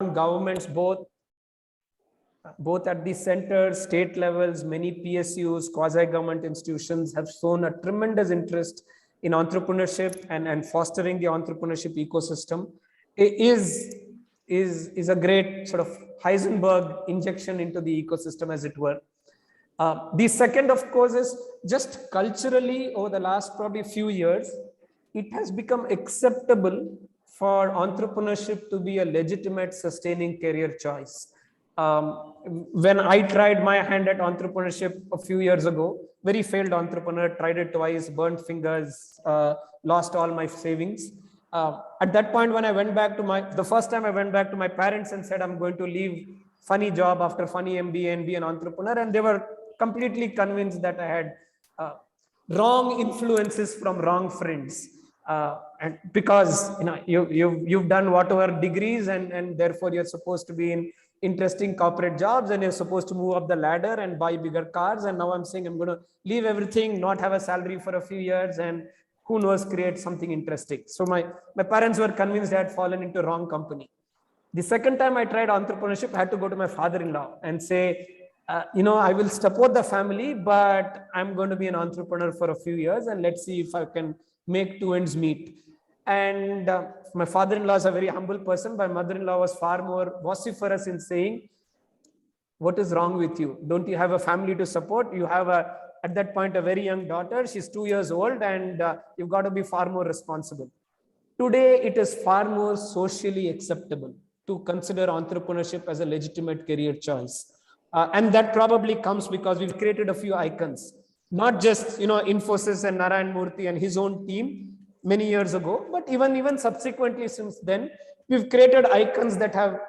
governments, both at the center, state levels, many PSUs, quasi-government institutions have shown a tremendous interest in entrepreneurship and fostering the entrepreneurship ecosystem is a great sort of Heisenberg injection into the ecosystem, as it were. The second, of course, is just culturally over the last probably few years, it has become acceptable for entrepreneurship to be a legitimate sustaining career choice. When I tried my hand at entrepreneurship a few years ago, very failed entrepreneur, tried it twice, burnt fingers, lost all my savings. At that point, when I went back to the first time I went back to my parents and said, I'm going to leave funny job after funny MBA and be an entrepreneur. And they were completely convinced that I had wrong influences from wrong friends. And because you've done whatever degrees and therefore you're supposed to be in interesting corporate jobs and you're supposed to move up the ladder and buy bigger cars. And now I'm saying I'm going to leave everything, not have a salary for a few years, and who knows, create something interesting. So my parents were convinced I had fallen into wrong company. The second time I tried entrepreneurship, I had to go to my father-in-law and say, I will support the family, but I'm going to be an entrepreneur for a few years and let's see if I can make two ends meet. And my father-in-law is a very humble person. My mother-in-law was far more vociferous in saying, what is wrong with you? Don't you have a family to support? You have at that point, a very young daughter. She's 2 years old and you've got to be far more responsible. Today, it is far more socially acceptable to consider entrepreneurship as a legitimate career choice. And that probably comes because we've created a few icons, not just, Infosys and Narayan Murthy and his own team many years ago, but even subsequently since then, we've created icons that have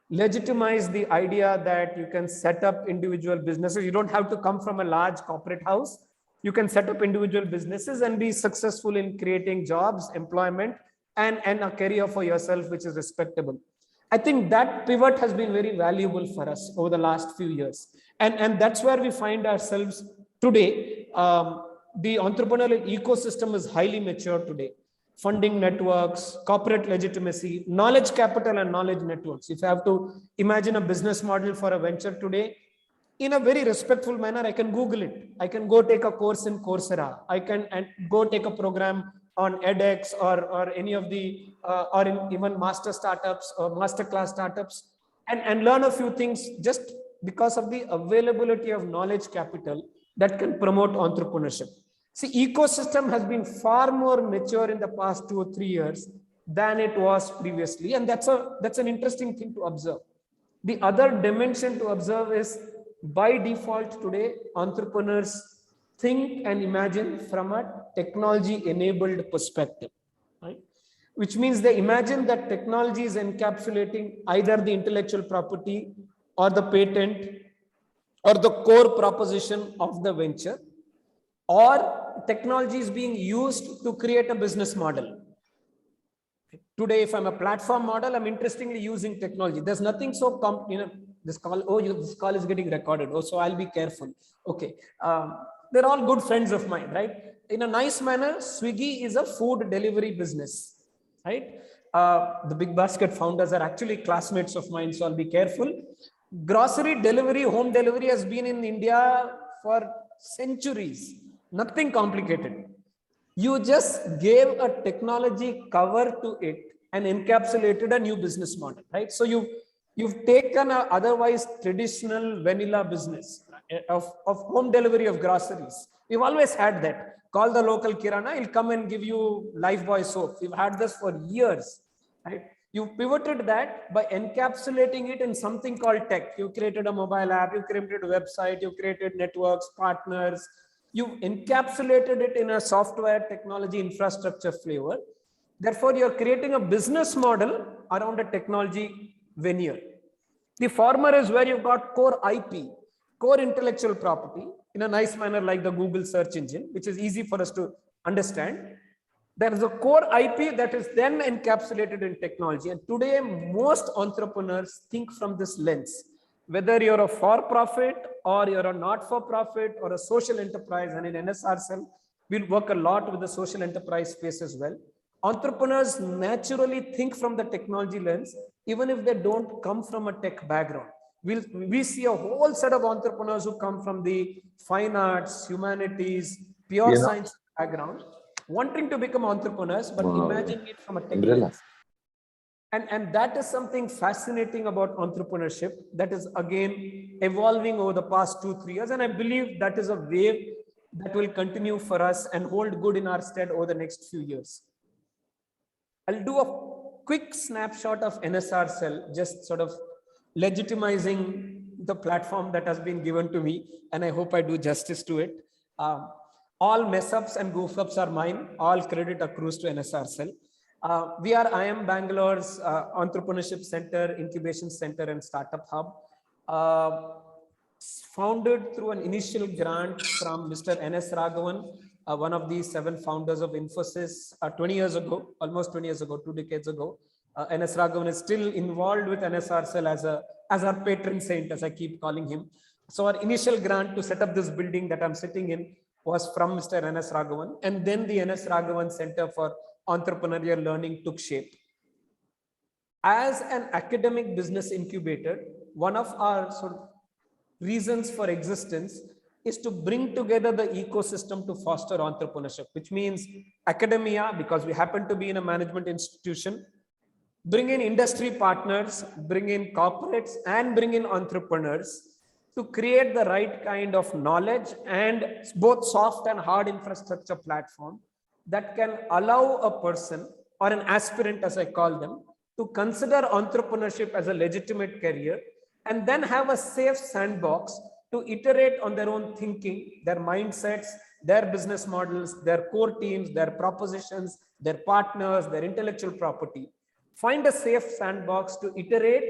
legitimized the idea that you can set up individual businesses. You don't have to come from a large corporate house. You can set up individual businesses and be successful in creating jobs, employment, and a career for yourself, which is respectable. I think that pivot has been very valuable for us over the last few years. And that's where we find ourselves today. The entrepreneurial ecosystem is highly mature today. Funding networks, corporate legitimacy, knowledge capital and knowledge networks. If I have to imagine a business model for a venture today, in a very respectful manner, I can Google it. I can go take a course in Coursera. I can go take a program on edX or any of the, or in even master startups or masterclass startups and learn a few things just because of the availability of knowledge capital that can promote entrepreneurship. See, ecosystem has been far more mature in the past 2 or 3 years than it was previously. And that's an interesting thing to observe. The other dimension to observe is by default today, entrepreneurs think and imagine from a technology enabled perspective, right? Which means they imagine that technology is encapsulating either the intellectual property or the patent or the core proposition of the venture, or technology is being used to create a business model. Today, if I'm a platform model, I'm interestingly using technology. There's nothing so, this call is getting recorded. Oh, so I'll be careful. Okay. They're all good friends of mine, right? In a nice manner, Swiggy is a food delivery business, right? The Big Basket founders are actually classmates of mine, so I'll be careful. Grocery delivery, home delivery has been in India for centuries. Nothing complicated. You just gave a technology cover to it and encapsulated a new business model, right? So you've taken a otherwise traditional vanilla business of home delivery of groceries. We've always had that. Call the local Kirana, he'll come and give you Lifebuoy soap. We've had this for years, right? You pivoted that by encapsulating it in something called tech. You created a mobile app, you created a website, you created networks, partners. You encapsulated it in a software technology infrastructure flavor. Therefore, you're creating a business model around a technology veneer. The former is where you've got core IP, core intellectual property in a nice manner like the Google search engine, which is easy for us to understand. There is a core IP that is then encapsulated in technology. And today, most entrepreneurs think from this lens. Whether you're a for-profit or you're a not-for-profit or a social enterprise, and in NSR cell, we'll work a lot with the social enterprise space as well. Entrepreneurs naturally think from the technology lens, even if they don't come from a tech background. We see a whole set of entrepreneurs who come from the fine arts, humanities, pure science background, wanting to become entrepreneurs, but imagining it from a tech lens. And that is something fascinating about entrepreneurship that is again evolving over the past 2-3 years. And I believe that is a wave that will continue for us and hold good in our stead over the next few years. I'll do a quick snapshot of NSR Cell, just sort of legitimizing the platform that has been given to me, and I hope I do justice to it. All mess ups and goof ups are mine. All credit accrues to NSR Cell. We are IIM Bangalore's Entrepreneurship Center, Incubation Center, and Startup Hub. Founded through an initial grant from Mr. N.S. Raghavan, one of the 7 founders of Infosys 20 years ago, almost 20 years ago, 2 decades ago. N.S. Raghavan is still involved with NSR Cell as our patron saint, as I keep calling him. So our initial grant to set up this building that I'm sitting in was from Mr. N.S. Raghavan. And then the N.S. Raghavan Center for Entrepreneurial Learning took shape. As an academic business incubator, one of our sort of reasons for existence is to bring together the ecosystem to foster entrepreneurship, which means academia, because we happen to be in a management institution, bring in industry partners, bring in corporates, and bring in entrepreneurs to create the right kind of knowledge and both soft and hard infrastructure platform that can allow a person or an aspirant, as I call them, to consider entrepreneurship as a legitimate career, and then have a safe sandbox to iterate on their own thinking, their mindsets, their business models, their core teams, their propositions, their partners, their intellectual property. Find a safe sandbox to iterate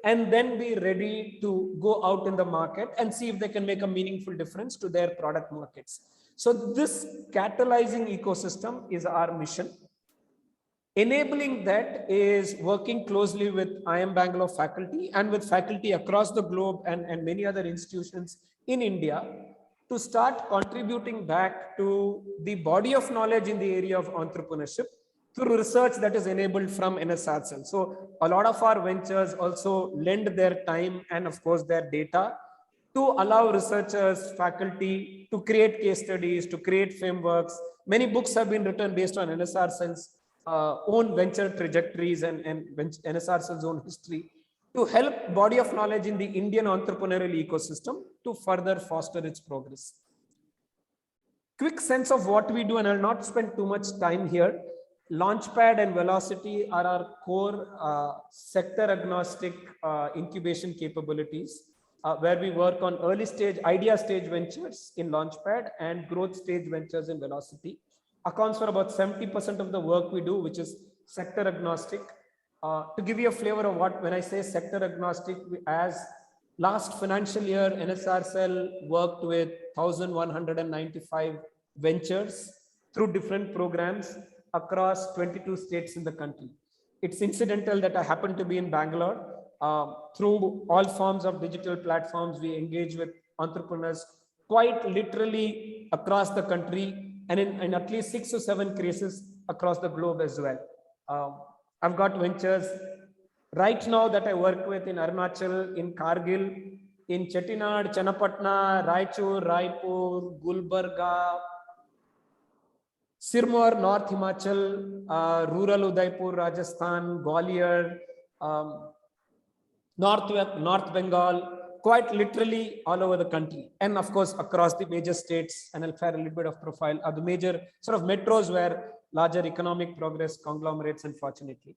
and then be ready to go out in the market and see if they can make a meaningful difference to their product markets. So this catalyzing ecosystem is our mission. Enabling that is working closely with IIM Bangalore faculty and with faculty across the globe and many other institutions in India to start contributing back to the body of knowledge in the area of entrepreneurship through research that is enabled from NSR Cell. So a lot of our ventures also lend their time and of course their data to allow researchers, faculty to create case studies, to create frameworks. Many books have been written based on NSR Cell's own venture trajectories and NSR Cell's own history to help body of knowledge in the Indian entrepreneurial ecosystem to further foster its progress. Quick sense of what we do, and I'll not spend too much time here. Launchpad and Velocity are our core sector agnostic incubation capabilities, where we work on early stage, idea stage ventures in Launchpad and growth stage ventures in Velocity. Accounts for about 70% of the work we do, which is sector agnostic. To give you a flavor of what, when I say sector agnostic, as last financial year, NSR Cell worked with 1,195 ventures through different programs across 22 states in the country. It's incidental that I happen to be in Bangalore. Through all forms of digital platforms, we engage with entrepreneurs quite literally across the country, and in at least 6 or 7 cases across the globe as well. I've got ventures right now that I work with in Arunachal, in Kargil, in Chettinad, Channapatna, Raichur, Raipur, Gulbarga, Sirmaur, North Himachal, rural Udaipur, Rajasthan, Gwalior, North Bengal, quite literally all over the country. And of course, across the major states, and I'll share a little bit of profile of the major sort of metros where larger economic progress conglomerates, unfortunately.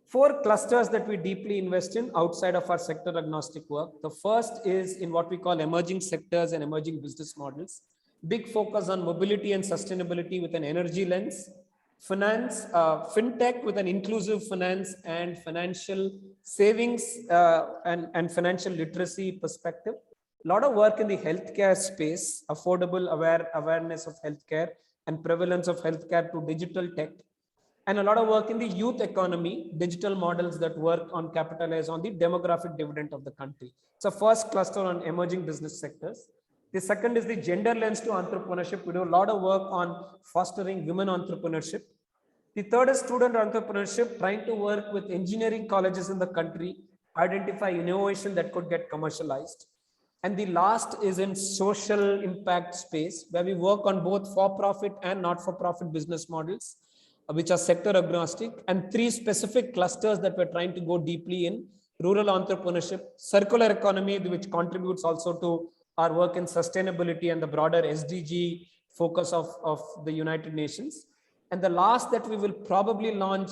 4 clusters that we deeply invest in outside of our sector agnostic work. The first is in what we call emerging sectors and emerging business models. Big focus on mobility and sustainability with an energy lens. Finance, fintech with an inclusive finance and financial savings and financial literacy perspective. A lot of work in the healthcare space, affordable awareness of healthcare and prevalence of healthcare to digital tech. And a lot of work in the youth economy, digital models that work on capitalize on the demographic dividend of the country. So first cluster on emerging business sectors. The second is the gender lens to entrepreneurship. We do a lot of work on fostering women entrepreneurship. The third is student entrepreneurship, trying to work with engineering colleges in the country, identify innovation that could get commercialized. And the last is in social impact space, where we work on both for-profit and not-for-profit business models, which are sector agnostic, and three specific clusters that we're trying to go deeply in: rural entrepreneurship, circular economy, which contributes also to our work in sustainability and the broader SDG focus of the United Nations. And the last that we will probably launch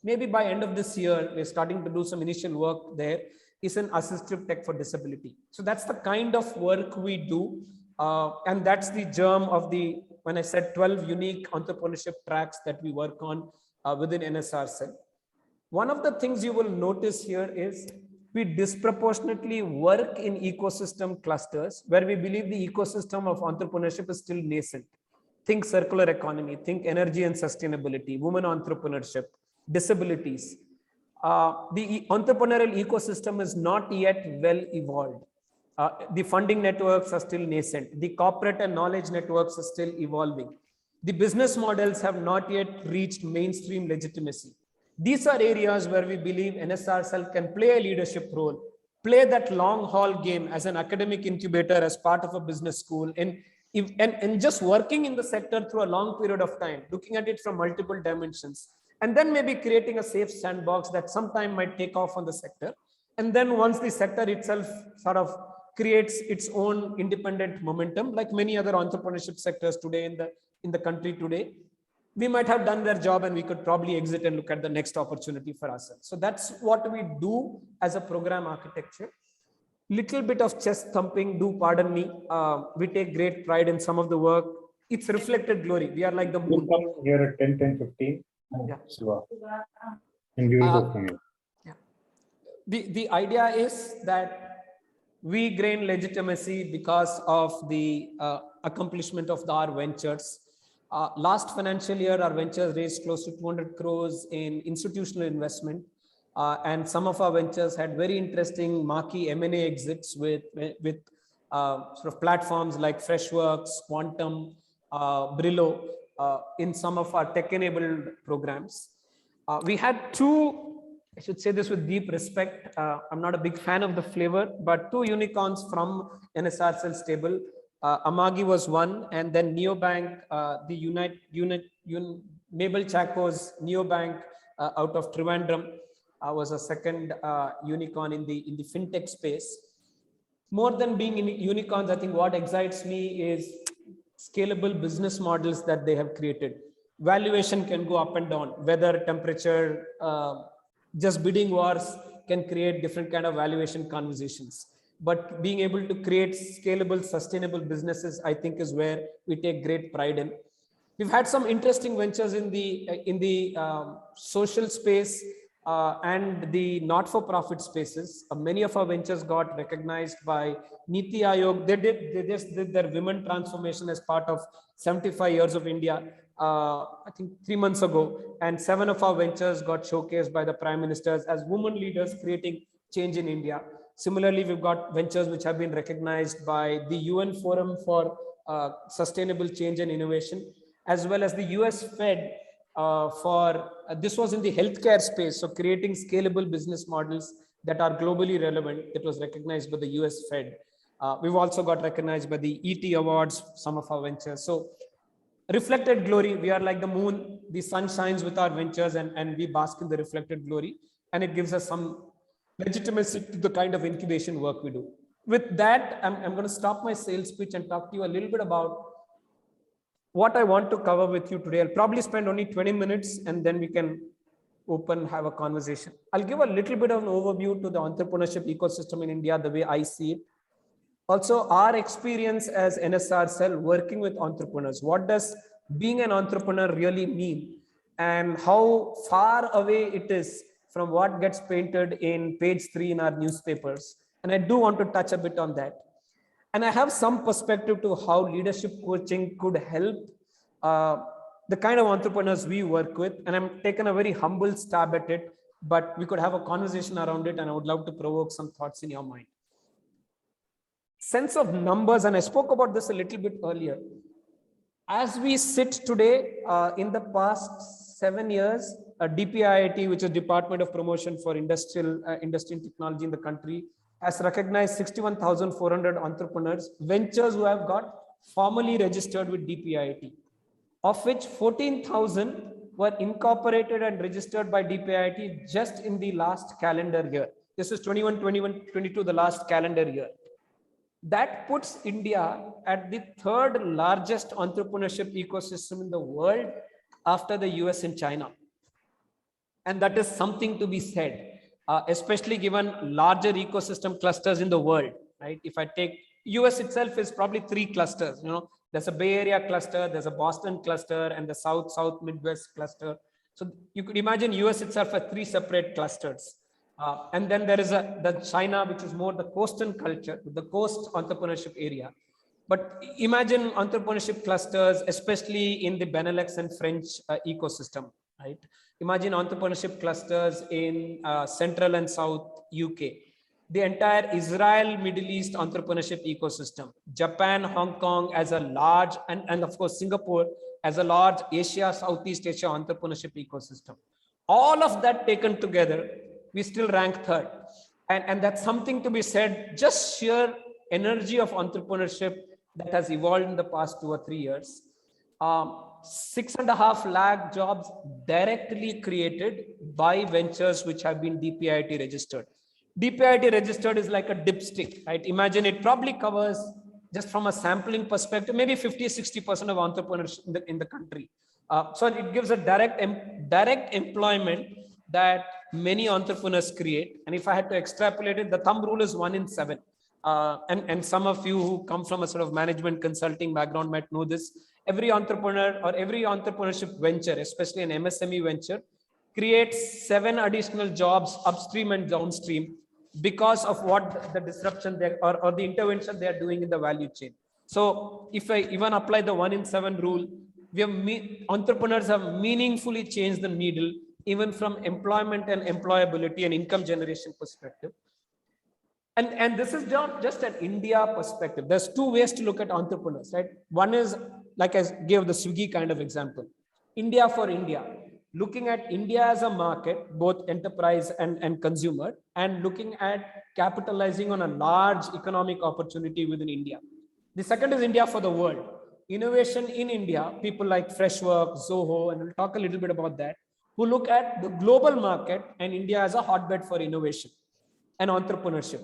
maybe by end of this year, we're starting to do some initial work there, is an assistive tech for disability. So that's the kind of work we do. And that's the germ of the, when I said 12 unique entrepreneurship tracks that we work on within NSR Cell. One of the things you will notice here is we disproportionately work in ecosystem clusters where we believe the ecosystem of entrepreneurship is still nascent. Think circular economy, think energy and sustainability, women entrepreneurship, disabilities. The entrepreneurial ecosystem is not yet well evolved. The funding networks are still nascent. The corporate and knowledge networks are still evolving. The business models have not yet reached mainstream legitimacy. These are areas where we believe NSR Cell can play a leadership role, play that long haul game as an academic incubator, as part of a business school, and just working in the sector through a long period of time, looking at it from multiple dimensions, and then maybe creating a safe sandbox that sometime might take off on the sector. And then once the sector itself sort of creates its own independent momentum, like many other entrepreneurship sectors today in the country today, we might have done their job and we could probably exit and look at the next opportunity for ourselves. So that's what we do as a program architecture. Little bit of chest thumping, do pardon me. We take great pride in some of the work. It's reflected glory. We are like the moon. We'll come here at 10, 10, 15. Yeah. And we will go from here. Yeah. The idea is that we gain legitimacy because of the accomplishment of our ventures. Last financial year, our ventures raised close to 200 crores in institutional investment. And some of our ventures had very interesting marquee M&A exits with sort of platforms like Freshworks, Quantum, Brillo, in some of our tech-enabled programs. We had two, I should say this with deep respect, I'm not a big fan of the flavor, but two unicorns from NSR Cell stable. Amagi was one, and then Neobank, the Mabel Chaco's Neobank out of Trivandrum was a second unicorn in the fintech space. More than being unicorns, I think what excites me is scalable business models that they have created. Valuation can go up and down, weather, temperature, just bidding wars can create different kind of valuation conversations. But being able to create scalable, sustainable businesses, I think, is where we take great pride in. We've had some interesting ventures in the social space and the not-for-profit spaces. Many of our ventures got recognized by Niti Aayog. They just did their women transformation as part of 75 years of India, I think 3 months ago. And 7 of our ventures got showcased by the Prime Ministers as women leaders creating change in India. Similarly, we've got ventures which have been recognized by the UN Forum for Sustainable Change and Innovation, as well as the US Fed this was in the healthcare space. So creating scalable business models that are globally relevant, that was recognized by the US Fed. We've also got recognized by the ET Awards, some of our ventures. So reflected glory, we are like the moon, the sun shines with our ventures and we bask in the reflected glory. And it gives us some legitimacy to the kind of incubation work we do. With that, I'm going to stop my sales pitch and talk to you a little bit about what I want to cover with you today. I'll probably spend only 20 minutes and then we can have a conversation. I'll give a little bit of an overview to the entrepreneurship ecosystem in India, the way I see it. Also, our experience as NSR Cell working with entrepreneurs. What does being an entrepreneur really mean? And how far away it is from what gets painted in page 3 in our newspapers. And I do want to touch a bit on that. And I have some perspective to how leadership coaching could help the kind of entrepreneurs we work with. And I'm taking a very humble stab at it, but we could have a conversation around it. And I would love to provoke some thoughts in your mind. Sense of numbers, and I spoke about this a little bit earlier. As we sit today, in the past 7 years, DPIIT, which is Department of Promotion for Industry and Technology in the country, has recognized 61,400 entrepreneurs, ventures who have got formally registered with DPIIT, of which 14,000 were incorporated and registered by DPIIT just in the last calendar year. This is 21, 21, 22, the last calendar year. That puts India at the third largest entrepreneurship ecosystem in the world after the US and China. And that is something to be said, especially given larger ecosystem clusters in the world, right? If I take US itself is probably 3 clusters, there's a Bay Area cluster, there's a Boston cluster, and the South Midwest cluster. So you could imagine US itself as 3 separate clusters. And then there is the China, which is more the coastal culture, the coast entrepreneurship area. But imagine entrepreneurship clusters, especially in the Benelux and French ecosystem, right? Imagine entrepreneurship clusters in Central and South UK, the entire Israel, Middle East entrepreneurship ecosystem, Japan, Hong Kong as a large, and of course, Singapore as a large Asia, Southeast Asia entrepreneurship ecosystem. All of that taken together, we still rank third. And that's something to be said, just sheer energy of entrepreneurship that has evolved in the past 2 or 3 years. 6.5 lakh jobs directly created by ventures which have been DPIIT registered. DPIIT registered is like a dipstick, right? Imagine it probably covers, just from a sampling perspective, maybe 50-60% of entrepreneurs in the country. So it gives a direct employment that many entrepreneurs create. And if I had to extrapolate it, the thumb rule is 1 in 7. And some of you who come from a sort of management consulting background might know this. Every entrepreneur or every entrepreneurship venture, especially an MSME venture, creates 7 additional jobs upstream and downstream because of what the disruption or the intervention they are doing in the value chain. So if I even apply the 1 in 7 rule, entrepreneurs have meaningfully changed the needle, even from employment and employability and income generation perspective. And this is not just an India perspective. There's 2 ways to look at entrepreneurs, right? One is, like I gave the Swiggy kind of example, India for India, looking at India as a market, both enterprise and consumer, and looking at capitalizing on a large economic opportunity within India. The second is India for the world. Innovation in India, people like Freshwork, Zoho, and we'll talk a little bit about that, who look at the global market and India as a hotbed for innovation and entrepreneurship.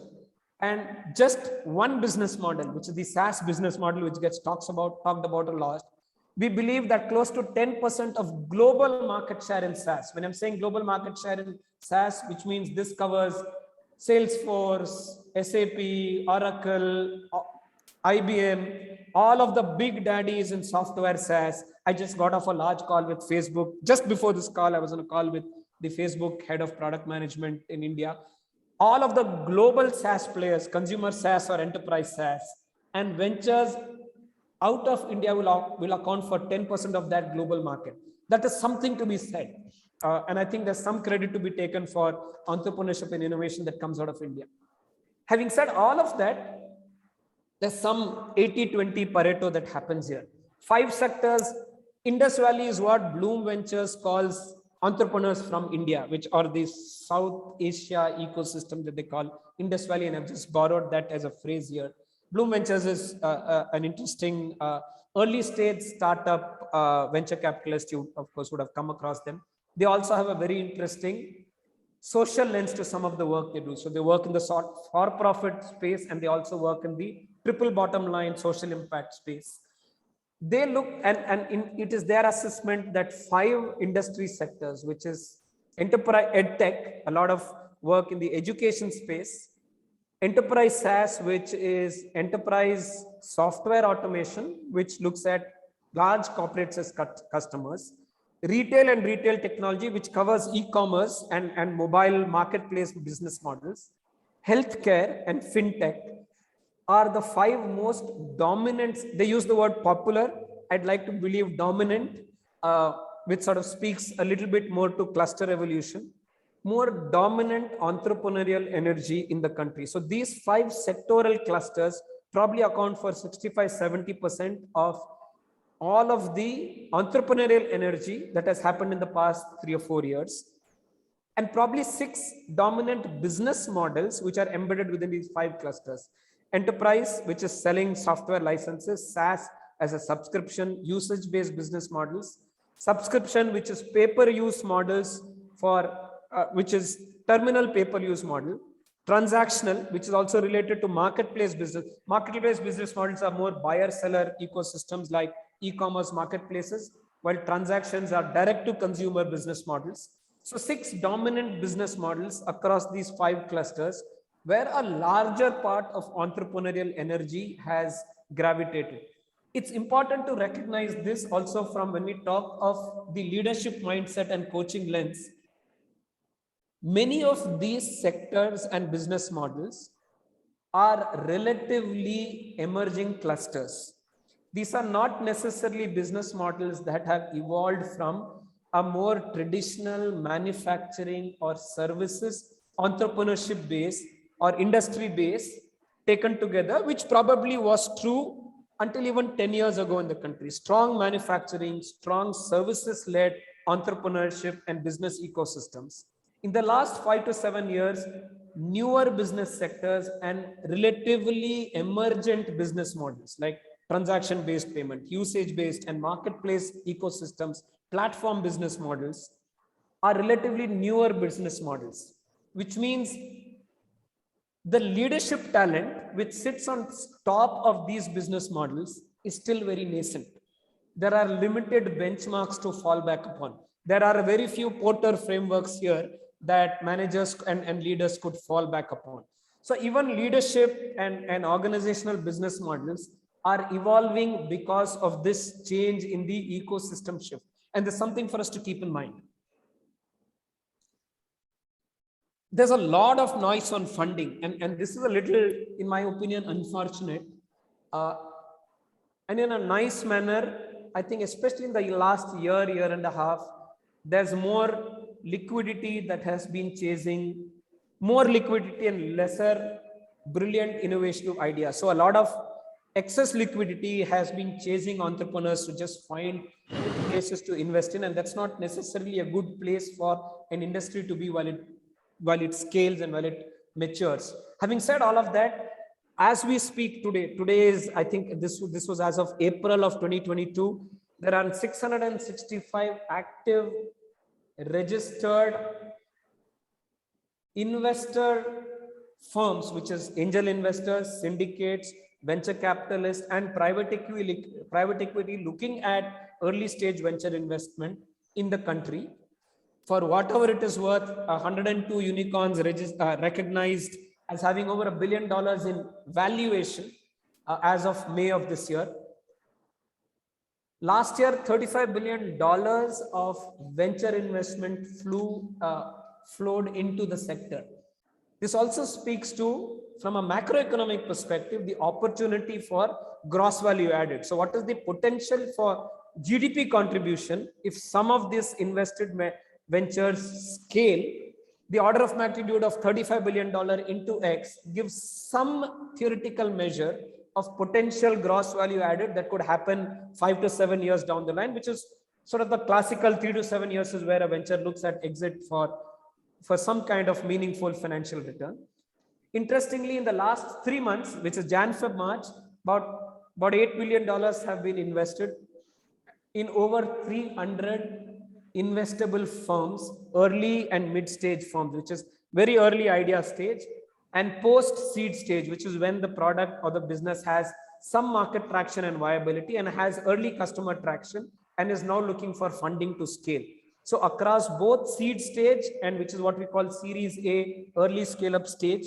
And just one business model, which is the SaaS business model, which gets talked about a lot. We believe that close to 10% of global market share in SaaS. When I'm saying global market share in SaaS, which means this covers Salesforce, SAP, Oracle, IBM, all of the big daddies in software SaaS. I just got off a large call with Facebook. Just before this call, I was on a call with the Facebook head of product management in India. All of the global SaaS players, consumer SaaS or enterprise SaaS, and ventures out of India will account for 10% of that global market. That is something to be said. And I think there's some credit to be taken for entrepreneurship and innovation that comes out of India. Having said all of that, there's some 80-20 Pareto that happens here. 5 sectors. Indus Valley is what Bloom Ventures calls entrepreneurs from India, which are the South Asia ecosystem that they call Indus Valley. And I've just borrowed that as a phrase here. Bloom Ventures is an interesting early stage startup venture capitalist. You, of course, would have come across them. They also have a very interesting social lens to some of the work they do. So they work in the for-profit space, and they also work in the triple bottom line social impact space. They look, it is their assessment that 5 industry sectors, which is enterprise edtech, a lot of work in the education space, enterprise SaaS, which is enterprise software automation, which looks at large corporates as customers, retail and retail technology, which covers e-commerce and mobile marketplace business models, healthcare and fintech are the 5 most dominant. They use the word popular. I'd like to believe dominant, which sort of speaks a little bit more to cluster evolution, more dominant entrepreneurial energy in the country. So these 5 sectoral clusters probably account for 65-70% of all of the entrepreneurial energy that has happened in the past 3 or 4 years, and probably 6 dominant business models which are embedded within these 5 clusters. Enterprise, which is selling software licenses, SaaS as a subscription, usage-based business models. Subscription, which is pay-per-use models for, which is terminal pay-per-use model. Transactional, which is also related to marketplace business. Marketplace business models are more buyer-seller ecosystems like e-commerce marketplaces, while transactions are direct-to-consumer business models. So 6 dominant business models across these 5 clusters where a larger part of entrepreneurial energy has gravitated. It's important to recognize this also from when we talk of the leadership mindset and coaching lens. Many of these sectors and business models are relatively emerging clusters. These are not necessarily business models that have evolved from a more traditional manufacturing or services entrepreneurship base or industry base taken together, which probably was true until even 10 years ago in the country. Strong manufacturing, strong services-led entrepreneurship and business ecosystems. In the last 5 to 7 years, newer business sectors and relatively emergent business models like transaction-based payment, usage-based and marketplace ecosystems, platform business models are relatively newer business models, which means the leadership talent which sits on top of these business models is still very nascent. There are limited benchmarks to fall back upon. There are very few Porter frameworks here that managers and leaders could fall back upon. So even leadership and organizational business models are evolving because of this change in the ecosystem shift. And there's something for us to keep in mind. There's a lot of noise on funding, and this is a little, in my opinion, unfortunate. And in a nice manner, I think, especially in the last year and a half, there's more liquidity that has been chasing more liquidity and lesser brilliant innovative ideas. So a lot of excess liquidity has been chasing entrepreneurs to just find places to invest in, and that's not necessarily a good place for an industry to be while it scales and while it matures. Having said all of that, as we speak today is, I think this was as of April of 2022, there are 665 active registered investor firms, which is angel investors, syndicates, venture capitalists, and private equity looking at early stage venture investment in the country. For whatever it is worth, 102 unicorns recognized as having over $1 billion in valuation as of May of this year. Last year, $35 billion of venture investment flowed into the sector. This also speaks to, from a macroeconomic perspective, the opportunity for gross value added. So what is the potential for GDP contribution if some of these invested ventures scale? The order of magnitude of $35 billion into X gives some theoretical measure of potential gross value added that could happen 5 to 7 years down the line, which is sort of the classical 3 to 7 years is where a venture looks at exit for some kind of meaningful financial return. Interestingly, in the last 3 months, which is Jan, Feb, March, about $8 billion have been invested in over 300 investable firms, early and mid-stage firms, which is very early idea stage, and post-seed stage, which is when the product or the business has some market traction and viability and has early customer traction and is now looking for funding to scale. So across both seed stage and which is what we call Series A, early scale-up stage,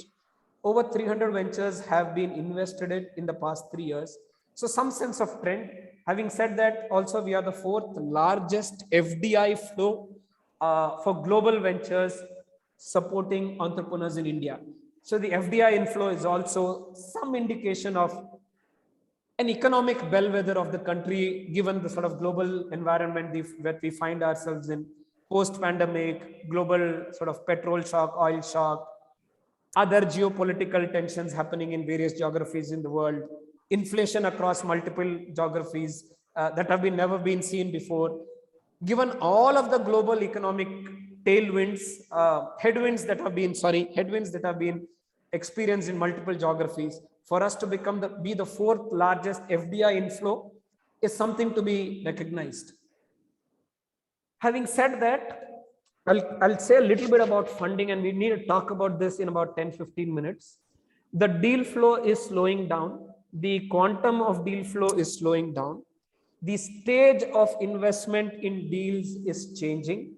over 300 ventures have been invested in the past 3 years. So some sense of trend. Having said that, also we are the 4th largest FDI flow for global ventures supporting entrepreneurs in India. So the FDI inflow is also some indication of an economic bellwether of the country, given the sort of global environment that we find ourselves in, post-pandemic, global sort of petrol shock, oil shock, other geopolitical tensions happening in various geographies in the world, inflation across multiple geographies, that have been never been seen before. Given all of the global economic tailwinds, headwinds that have been experienced in multiple geographies, for us to be the fourth largest FDI inflow is something to be recognized. Having said that, I'll say a little bit about funding, and we need to talk about this in about 10-15 minutes. The deal flow is slowing down. The quantum of deal flow is slowing down. The stage of investment in deals is changing.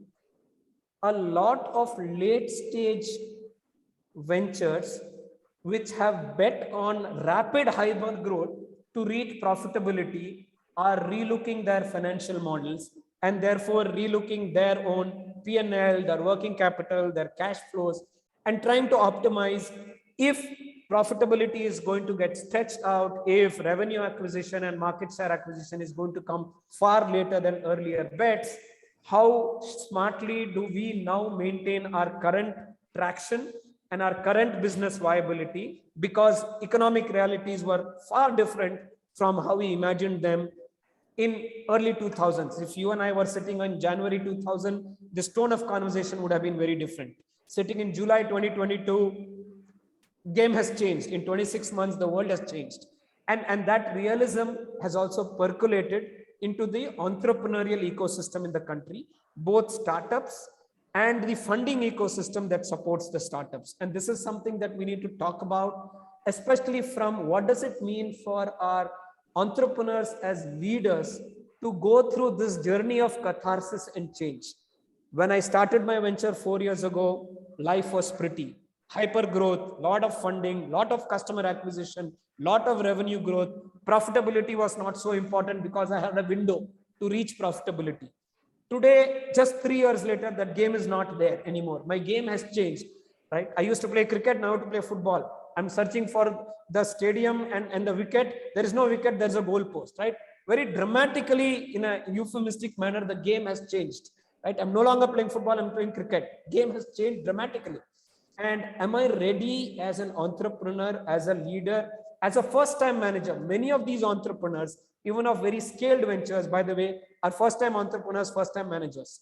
A lot of late stage ventures which have bet on rapid hyper growth to reach profitability are relooking their financial models and therefore relooking their own P&L, their working capital, their cash flows, and trying to optimize if profitability is going to get stretched out, if revenue acquisition and market share acquisition is going to come far later than earlier bets. How smartly do we now maintain our current traction and our current business viability, because economic realities were far different from how we imagined them in early 2000s. If you and I were sitting in January 2000, this tone of conversation would have been very different. Sitting in July 2022, game has changed. In 26 months, the world has changed. And that realism has also percolated into the entrepreneurial ecosystem in the country, both startups and the funding ecosystem that supports the startups. And this is something that we need to talk about, especially from what does it mean for our entrepreneurs as leaders to go through this journey of catharsis and change. When I started my venture 4 years ago, life was pretty. Hyper growth, lot of funding, lot of customer acquisition, lot of revenue growth. Profitability was not so important because I had a window to reach profitability. Today, just 3 years later, that game is not there anymore. My game has changed, right? I used to play cricket, now to play football. I'm searching for the stadium and the wicket. There is no wicket, there's a goal post, right? Very dramatically, in a euphemistic manner, the game has changed, right? I'm no longer playing football, I'm playing cricket. Game has changed dramatically. And am I ready as an entrepreneur, as a leader, as a first-time manager? Many of these entrepreneurs, even of very scaled ventures, by the way, are first-time entrepreneurs, first-time managers.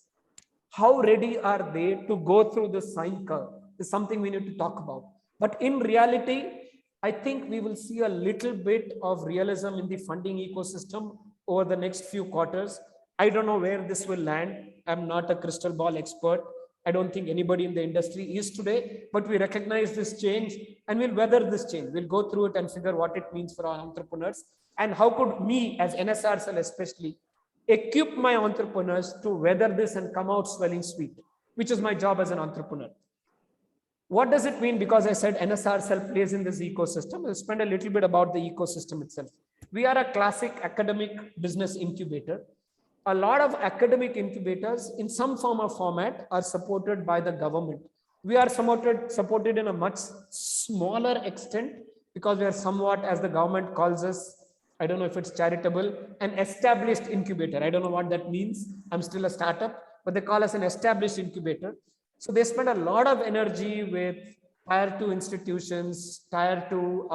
How ready are they to go through this sine curve is something we need to talk about. But in reality, I think we will see a little bit of realism in the funding ecosystem over the next few quarters. I don't know where this will land. I'm not a crystal ball expert. I don't think anybody in the industry is today, but we recognize this change and we'll weather this change. We'll go through it and figure what it means for our entrepreneurs, and how could me as NSR Cell especially equip my entrepreneurs to weather this and come out swelling sweet, which is my job as an entrepreneur. What does it mean? Because I said NSR Cell plays in this ecosystem. We'll spend a little bit about the ecosystem itself. We are a classic academic business incubator. A lot of academic incubators in some form or format are supported by the government. We are supported in a much smaller extent because we are somewhat, as the government calls us, I don't know if it's charitable, an established incubator. I don't know what that means. I'm still a startup, but they call us an established incubator. So they spend a lot of energy with tier 2 institutions, tier 2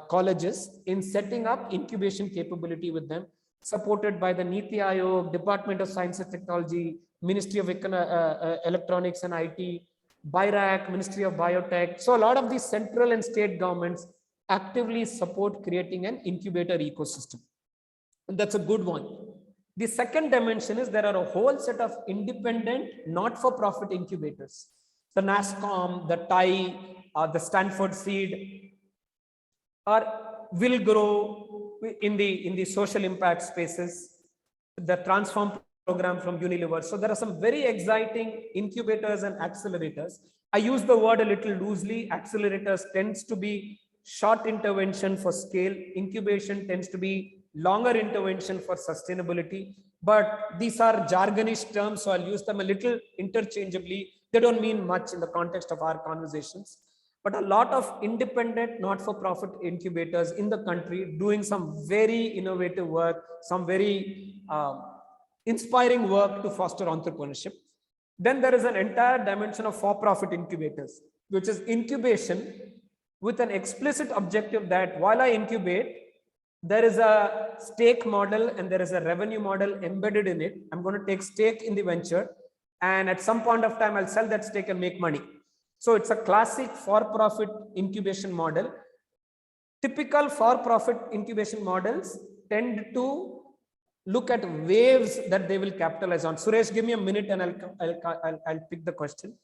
colleges in setting up incubation capability with them, supported by the Niti Aayog, Department of Science and Technology, Ministry of Electronics and IT, BIRAC, Ministry of Biotech. So a lot of these central and state governments actively support creating an incubator ecosystem. And that's a good one. The second dimension is there are a whole set of independent, not-for-profit incubators. The NASCOM, the TIE, the Stanford Seed will grow in the social impact spaces, the Transform program from Unilever. So there are some very exciting incubators and accelerators. I use the word a little loosely. Accelerators tends to be short intervention for scale. Incubation tends to be longer intervention for sustainability. But these are jargonish terms, so I'll use them a little interchangeably. They don't mean much in the context of our conversations. But a lot of independent, not-for-profit incubators in the country doing some very innovative work, some very inspiring work to foster entrepreneurship. Then there is an entire dimension of for-profit incubators, which is incubation with an explicit objective that while I incubate, there is a stake model and there is a revenue model embedded in it. I'm going to take stake in the venture, and at some point of time, I'll sell that stake and make money. So it's a classic for-profit incubation model. Typical for-profit incubation models tend to look at waves that they will capitalize on. Suresh, give me a minute and I'll pick the question.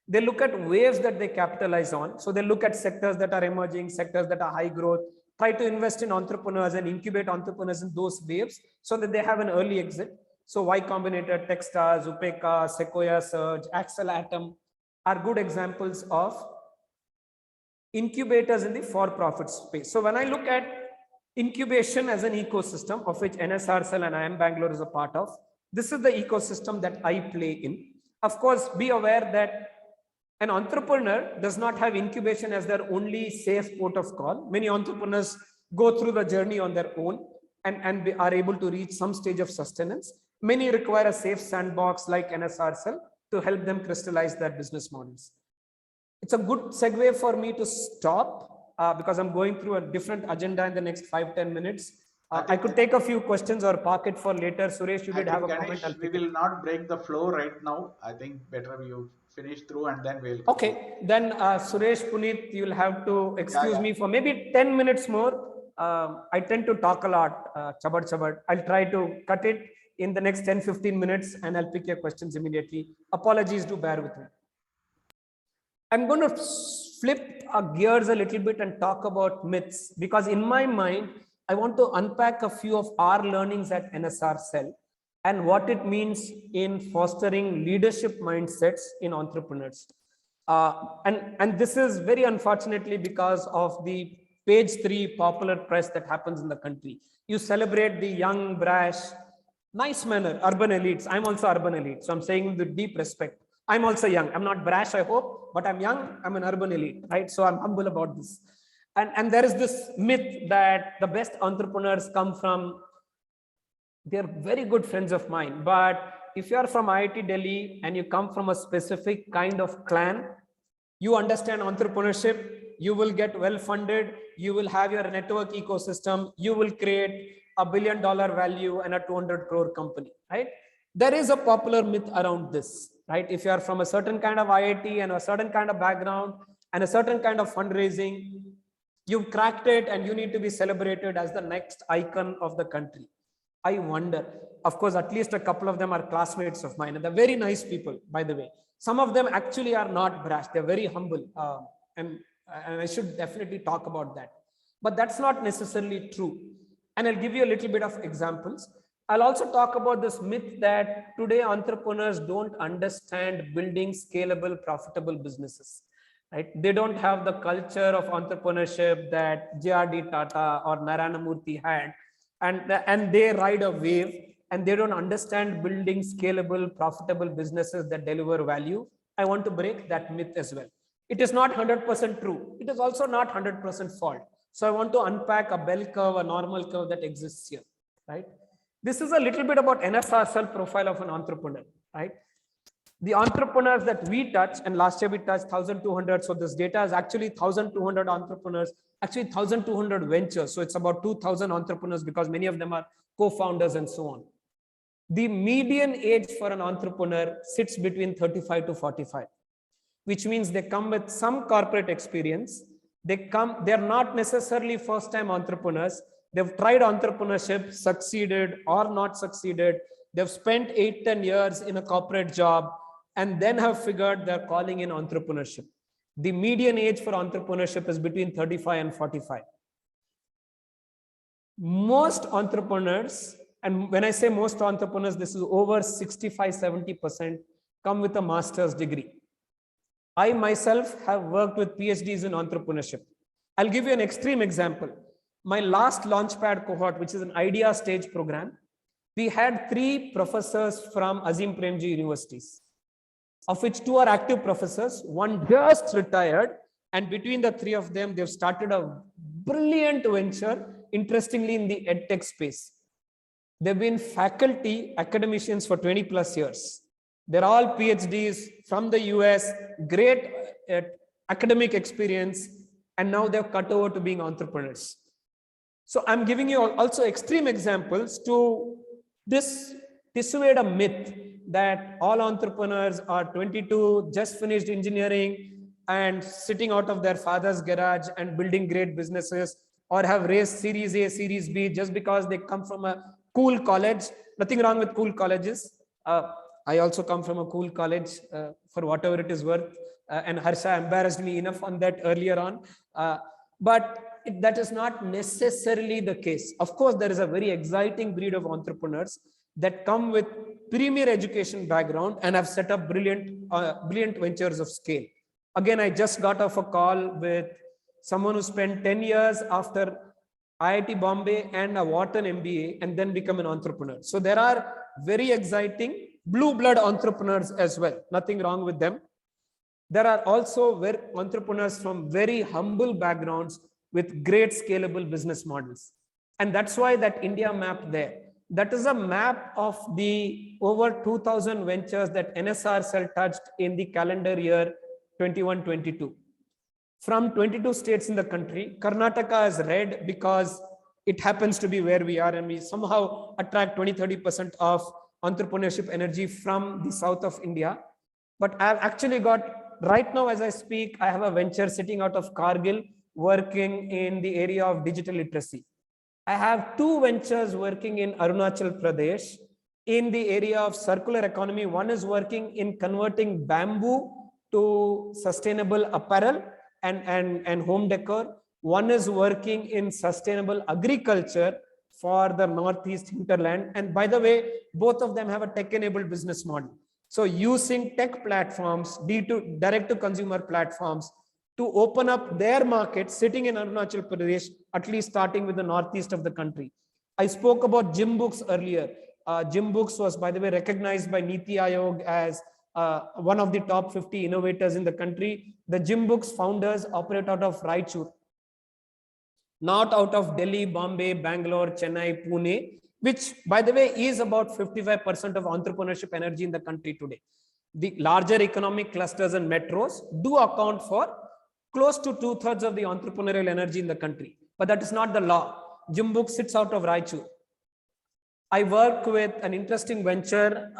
They look at waves that they capitalize on. So they look at sectors that are emerging, sectors that are high growth, try to invest in entrepreneurs and incubate entrepreneurs in those waves so that they have an early exit. So Y Combinator, Techstars, Upeka, Sequoia Surge, Axel Atom are good examples of incubators in the for-profit space. So when I look at incubation as an ecosystem, of which NSR Cell and IIM Bangalore is a part of, this is the ecosystem that I play in. Of course, be aware that an entrepreneur does not have incubation as their only safe port of call. Many entrepreneurs go through the journey on their own and are able to reach some stage of sustenance. Many require a safe sandbox like NSR Cell to help them crystallize their business models. It's a good segue for me to stop because I'm going through a different agenda in the next 5-10 minutes. I could take a few questions or park it for later. Suresh, you did have a Ganesh, comment. We will not break the flow right now. I think better you finish through and then we'll. Okay, then Suresh, Puneet, you'll have to excuse me for maybe 10 minutes more. I tend to talk a lot, chabar. I'll try to cut it in the next 10-15 minutes and I'll pick your questions immediately. Apologies, do bear with me. I'm going to flip gears a little bit and talk about myths, because in my mind, I want to unpack a few of our learnings at NSR Cell and what it means in fostering leadership mindsets in entrepreneurs. And this is very unfortunately because of the page 3 popular press that happens in the country. You celebrate the young, brash, nice manner, urban elites. I'm also urban elite. So I'm saying with deep respect. I'm also young. I'm not brash, I hope, but I'm young. I'm an urban elite, right? So I'm humble about this. And there is this myth that the best entrepreneurs come from, they're very good friends of mine. But if you're from IIT Delhi and you come from a specific kind of clan, you understand entrepreneurship, you will get well funded, you will have your network ecosystem, you will create $1 billion value and a 200 crore company, right? There is a popular myth around this, right? If you are from a certain kind of IIT and a certain kind of background and a certain kind of fundraising, you've cracked it and you need to be celebrated as the next icon of the country. I wonder, of course, at least a couple of them are classmates of mine and they're very nice people, by the way. Some of them actually are not brash. They're very humble. And I should definitely talk about that. But that's not necessarily true. And I'll give you a little bit of examples. I'll also talk about this myth that today entrepreneurs don't understand building scalable, profitable businesses, right? They don't have the culture of entrepreneurship that J.R.D. Tata or Narayana Murthy had, and they ride a wave and they don't understand building scalable, profitable businesses that deliver value. I want to break that myth as well. It is not 100% true. It is also not 100% fault. So I want to unpack a bell curve, a normal curve that exists here, right? This is a little bit about NSR Cell profile of an entrepreneur, right? The entrepreneurs that we touch, and last year we touched 1,200. So this data is actually 1,200 entrepreneurs, actually 1,200 ventures. So it's about 2,000 entrepreneurs because many of them are co-founders and so on. The median age for an entrepreneur sits between 35 to 45, which means they come with some corporate experience. They're not necessarily first-time entrepreneurs. They've tried entrepreneurship, succeeded or not succeeded. They've spent 8-10 years in a corporate job and then have figured they're calling in entrepreneurship. The median age for entrepreneurship is between 35 and 45. Most entrepreneurs, and when I say most entrepreneurs, this is over 65-70%, come with a master's degree. I myself have worked with PhDs in entrepreneurship. I'll give you an extreme example. My last Launchpad cohort, which is an idea stage program, we had 3 professors from Azim Premji universities, of which 2 are active professors, 1 just retired, and between the 3 of them, they've started a brilliant venture, interestingly in the edtech space. They've been faculty academicians for 20 plus years. They're all PhDs from the US, great academic experience, and now they've cut over to being entrepreneurs. So I'm giving you also extreme examples to dissuade a myth that all entrepreneurs are 22, just finished engineering and sitting out of their father's garage and building great businesses, or have raised Series A, Series B just because they come from a cool college. Nothing wrong with cool colleges. I also come from a cool college for whatever it is worth. And Harsha embarrassed me enough on that earlier on. But that is not necessarily the case. Of course, there is a very exciting breed of entrepreneurs that come with premier education background and have set up brilliant ventures of scale. Again, I just got off a call with someone who spent 10 years after IIT Bombay and a Wharton MBA and then become an entrepreneur. So there are very exciting blue blood entrepreneurs as well. Nothing wrong with them. There are also entrepreneurs from very humble backgrounds with great scalable business models. And that's why that India map there. That is a map of the over 2000 ventures that NSR cell touched in the calendar year 21-22. From 22 states in the country, Karnataka is red because it happens to be where we are, and we somehow attract 20-30% of entrepreneurship energy from the south of India. But I've actually got, right now as I speak, I have a venture sitting out of Kargil working in the area of digital literacy. I have 2 ventures working in Arunachal Pradesh in the area of circular economy. One is working in converting bamboo to sustainable apparel and home decor. One is working in sustainable agriculture for the Northeast hinterland. And by the way, both of them have a tech-enabled business model. So using tech platforms, direct to consumer platforms, to open up their market sitting in Arunachal Pradesh, at least starting with the northeast of the country. I spoke about Jim Books earlier. Jim Books was, by the way, recognized by Niti Aayog as one of the top 50 innovators in the country. The Jim Books founders operate out of Raichur, not out of Delhi, Bombay, Bangalore, Chennai, Pune, which, by the way, is about 55% of entrepreneurship energy in the country today. The larger economic clusters and metros do account for close to 2/3 of the entrepreneurial energy in the country. But that is not the law. Jim Books sits out of Raichur. I work with an interesting venture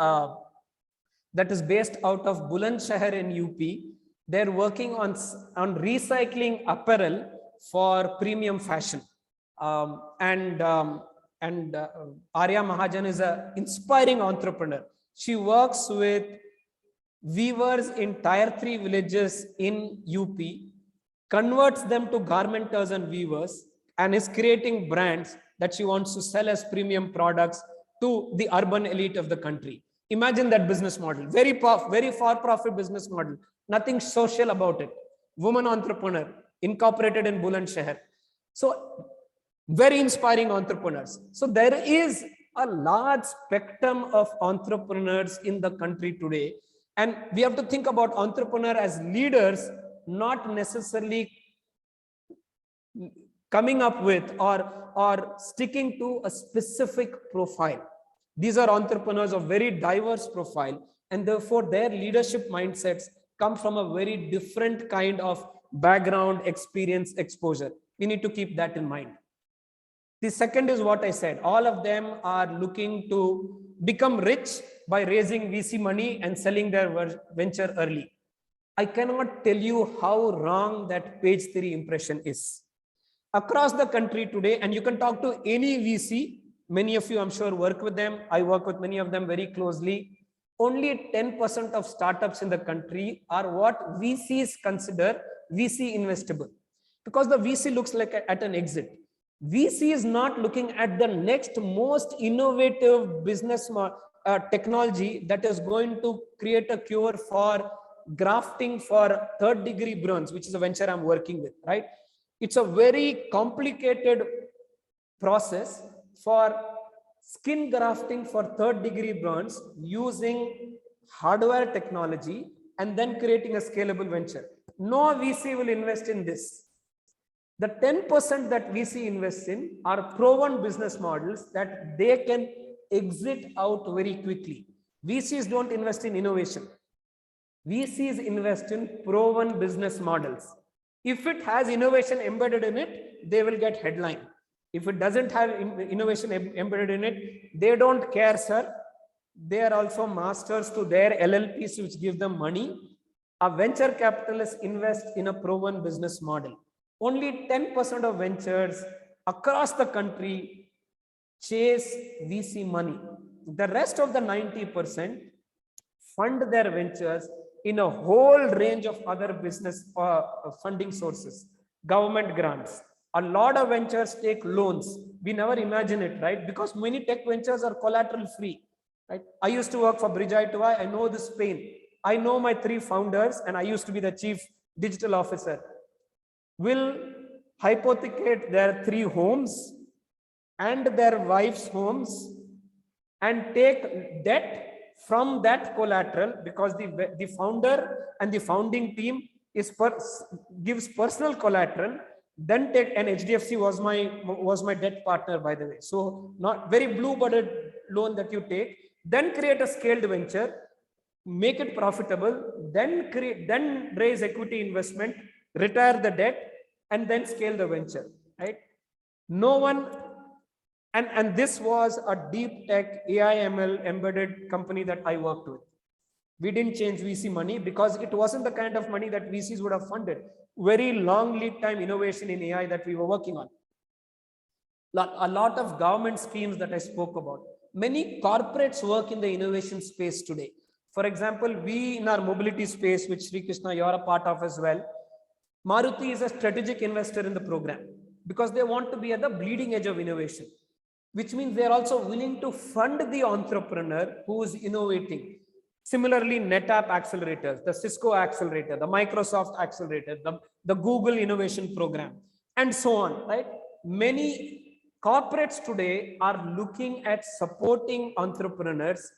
that is based out of Bulandshahr in UP. They're working on recycling apparel for premium fashion. Arya Mahajan is an inspiring entrepreneur. She works with weavers in tier 3 villages in UP, converts them to garmenters and weavers, and is creating brands that she wants to sell as premium products to the urban elite of the country. Imagine that business model. Very for-profit business model. Nothing social about it. Woman entrepreneur, incorporated in Bulandshahr. So very inspiring entrepreneurs. So there is a large spectrum of entrepreneurs in the country today. And we have to think about entrepreneur as leaders, not necessarily coming up with or sticking to a specific profile. These are entrepreneurs of very diverse profile, and therefore their leadership mindsets come from a very different kind of background, experience, exposure. We need to keep that in mind. The second is what I said. All of them are looking to become rich by raising VC money and selling their venture early. I cannot tell you how wrong that page 3 impression is. Across the country today, and you can talk to any VC, many of you I'm sure work with them, I work with many of them very closely. Only 10% of startups in the country are what VCs consider VC investable, because the VC looks like at an exit. VC is not looking at the next most innovative business technology that is going to create a cure for grafting for 3rd-degree burns, which is a venture I'm working with, right? It's a very complicated process for skin grafting for 3rd-degree burns using hardware technology and then creating a scalable venture. No VC will invest in this. The 10% that VC invests in are proven business models that they can exit out very quickly. VCs don't invest in innovation. VCs invest in proven business models. If it has innovation embedded in it, they will get headline. If it doesn't have innovation embedded in it, they don't care, sir. They are also masters to their LLPs, which give them money. A venture capitalist invests in a proven business model. Only 10% of ventures across the country chase VC money. The rest of the 90% fund their ventures in a whole range of other business funding sources, government grants. A lot of ventures take loans. We never imagine it, right? Because many tech ventures are collateral free, right? I used to work for Bridge I2I. I know this pain. I know my 3 founders, and I used to be the chief digital officer, will hypothecate their 3 homes and their wives' homes and take debt from that collateral, because the founder and the founding team gives personal collateral. Then take, and HDFC was my debt partner, by the way. So not very blue-blooded loan that you take, then create a scaled venture, make it profitable, then raise equity investment, retire the debt, and then scale the venture, right? No one, and this was a deep tech AI ML embedded company that I worked with. We didn't change VC money because it wasn't the kind of money that VCs would have funded. Very long lead time innovation in AI that we were working on. A lot of government schemes that I spoke about. Many corporates work in the innovation space today. For example, we in our mobility space, which Sri Krishna, you're a part of as well, Maruti is a strategic investor in the program because they want to be at the bleeding edge of innovation, which means they're also willing to fund the entrepreneur who is innovating. Similarly, NetApp accelerators, the Cisco accelerator, the Microsoft accelerator, the Google innovation program, and so on, right? Many corporates today are looking at supporting entrepreneurs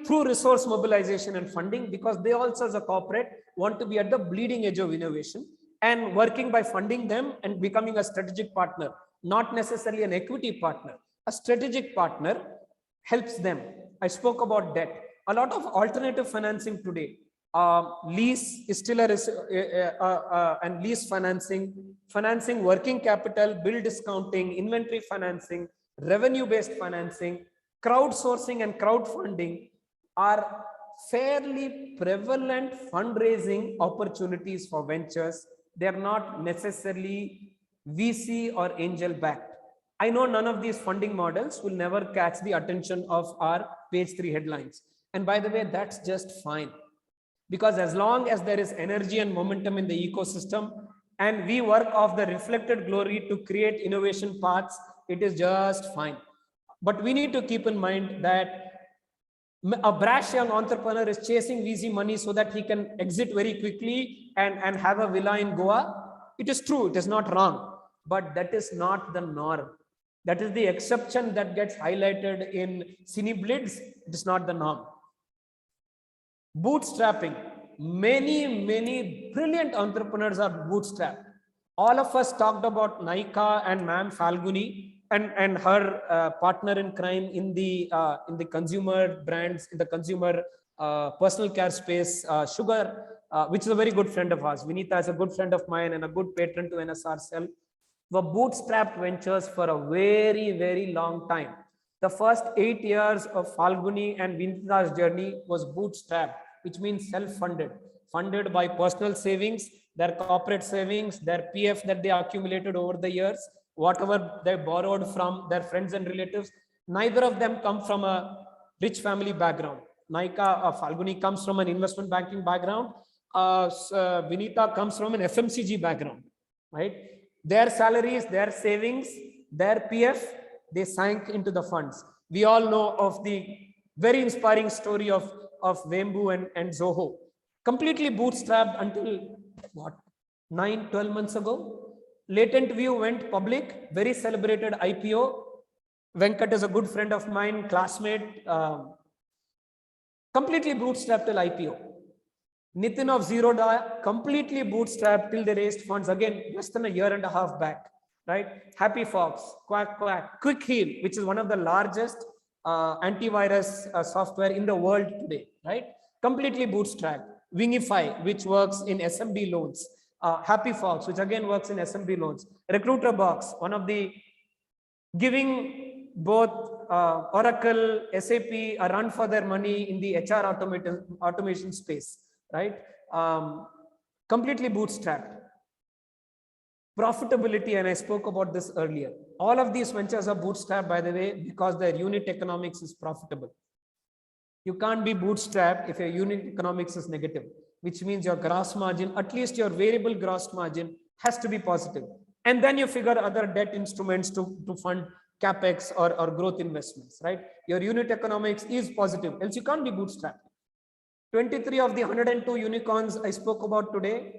through resource mobilization and funding, because they also as a corporate want to be at the bleeding edge of innovation and working by funding them and becoming a strategic partner, not necessarily an equity partner. A strategic partner helps them. I spoke about debt. A lot of alternative financing today, lease is still and lease financing working capital, bill discounting, inventory financing, revenue-based financing, crowdsourcing and crowdfunding are fairly prevalent fundraising opportunities for ventures. They are not necessarily VC or angel backed. I know none of these funding models will never catch the attention of our page 3 headlines. And by the way, that's just fine. Because as long as there is energy and momentum in the ecosystem and we work off the reflected glory to create innovation paths, it is just fine. But we need to keep in mind that a brash young entrepreneur is chasing VC money so that he can exit very quickly and have a villa in Goa. It is true, it is not wrong, but that is not the norm. That is the exception that gets highlighted in Cineblids. It is not the norm. Bootstrapping. Many brilliant entrepreneurs are bootstrapped. All of us talked about Nykaa and Ma'am Falguni and her partner in crime in the consumer brands, in the consumer personal care space, Sugar, which is a very good friend of ours. Vinita is a good friend of mine and a good patron to NSR Cell. Were bootstrapped ventures for a very long time. The first 8 years of Falguni and Vinita's journey was bootstrapped, which means self-funded, funded by personal savings, their corporate savings, their PF that they accumulated over the years, whatever they borrowed from their friends and relatives. Neither of them come from a rich family background. Nykaa, Falguni comes from an investment banking background. Vinita comes from an FMCG background, right? Their salaries, their savings, their PF, they sank into the funds. We all know of the very inspiring story of Wembu and Zoho. Completely bootstrapped until what, 9-12 months ago. Latent View went public, very celebrated IPO. Venkat is a good friend of mine, classmate, completely bootstrapped till IPO. Nitin of Zerodha, completely bootstrapped till they raised funds, again, less than a year and a half back, right? Happy Fox, Quack, Quick Heal, which is one of the largest antivirus software in the world today, right? Completely bootstrapped. Wingify, which works in SMB loans. Happy Fox, which again works in SMB loans. Recruiter Box, one of the giving both Oracle, SAP a run for their money in the HR automation space, right? Completely bootstrapped. Profitability, and I spoke about this earlier. All of these ventures are bootstrapped, by the way, because their unit economics is profitable. You can't be bootstrapped if your unit economics is negative, which means your gross margin, at least your variable gross margin, has to be positive. And then you figure other debt instruments to fund capex or growth investments, right? Your unit economics is positive, else you can't be bootstrapped. 23 of the 102 unicorns I spoke about today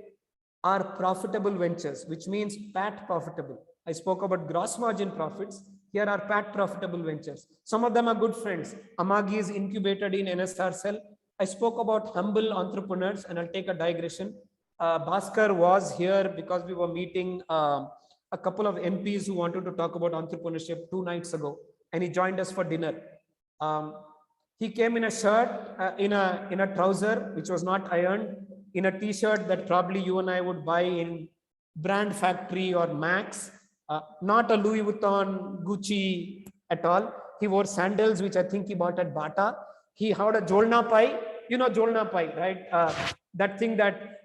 are profitable ventures, which means PAT profitable. I spoke about gross margin profits. Here are PAT profitable ventures. Some of them are good friends. Amagi is incubated in NSR Cell. I spoke about humble entrepreneurs, and I'll take a digression. Bhaskar was here because we were meeting a couple of MPs who wanted to talk about entrepreneurship 2 nights ago, and he joined us for dinner. He came in a shirt, in a trouser which was not ironed, in a t-shirt that probably you and I would buy in Brand Factory or Max, not a Louis Vuitton, Gucci at all. He wore sandals, which I think he bought at Bata. He had a Jolna pie, you know Jolna pie, right? That thing that,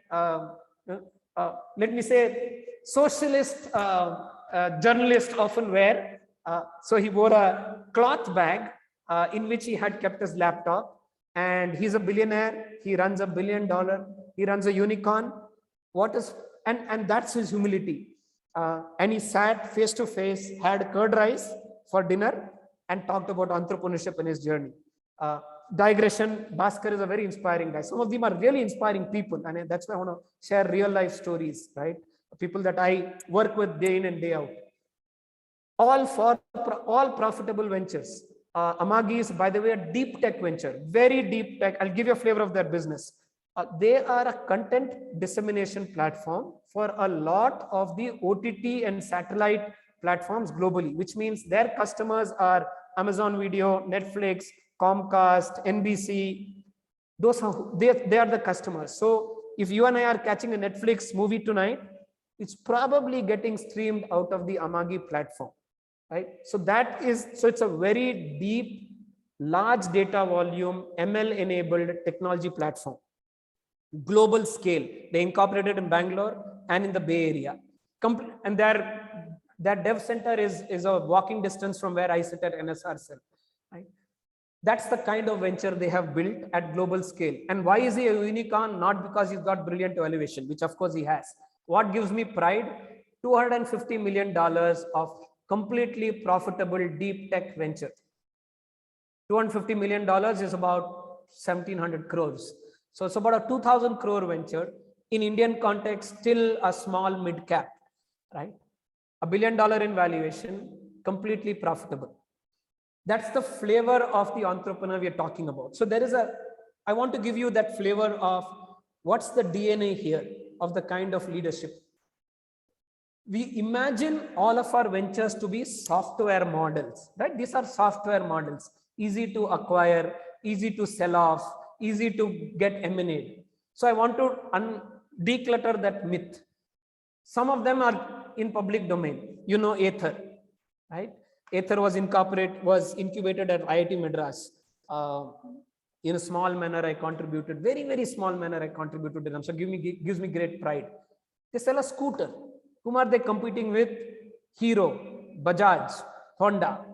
let me say, socialist journalists often wear. So he wore a cloth bag in which he had kept his laptop, and he's a billionaire. He runs $1 billion. He runs a unicorn. What is, and that's his humility. And he sat face to face, had curd rice for dinner, and talked about entrepreneurship and his journey. Digression, Bhaskar is a very inspiring guy. Some of them are really inspiring people, and that's why I want to share real life stories, right? People that I work with day in and day out. All profitable ventures. Amagi is, by the way, a deep tech venture, very deep tech. I'll give you a flavor of their business. They are a content dissemination platform for a lot of the OTT and satellite platforms globally, which means their customers are Amazon Video, Netflix, Comcast, NBC. They are the customers. So if you and I are catching a Netflix movie tonight, it's probably getting streamed out of the Amagi platform, right? So it's a very deep, large data volume, ML enabled technology platform. Global scale. They incorporated in Bangalore and in the Bay Area. And their dev center is a walking distance from where I sit at NSR Cell, right? That's the kind of venture they have built at global scale. And why is he a unicorn? Not because he's got brilliant valuation, which of course he has. What gives me pride? $250 million of completely profitable deep tech venture. $250 million is about 1,700 crores. So it's about a 2,000 crore venture. In Indian context, still a small mid cap, right? $1 billion in valuation, completely profitable. That's the flavor of the entrepreneur we are talking about. So I want to give you that flavor of what's the DNA here of the kind of leadership. We imagine all of our ventures to be software models, right? These are software models, easy to acquire, easy to sell off, easy to get M&A. So I want to declutter that myth. Some of them are in public domain. You know Aether, right? Aether was incubated at IIT Madras. In a small manner, I contributed, very, very small manner, I contributed to them. So gives me great pride. They sell a scooter. Whom are they competing with? Hero, Bajaj, Honda,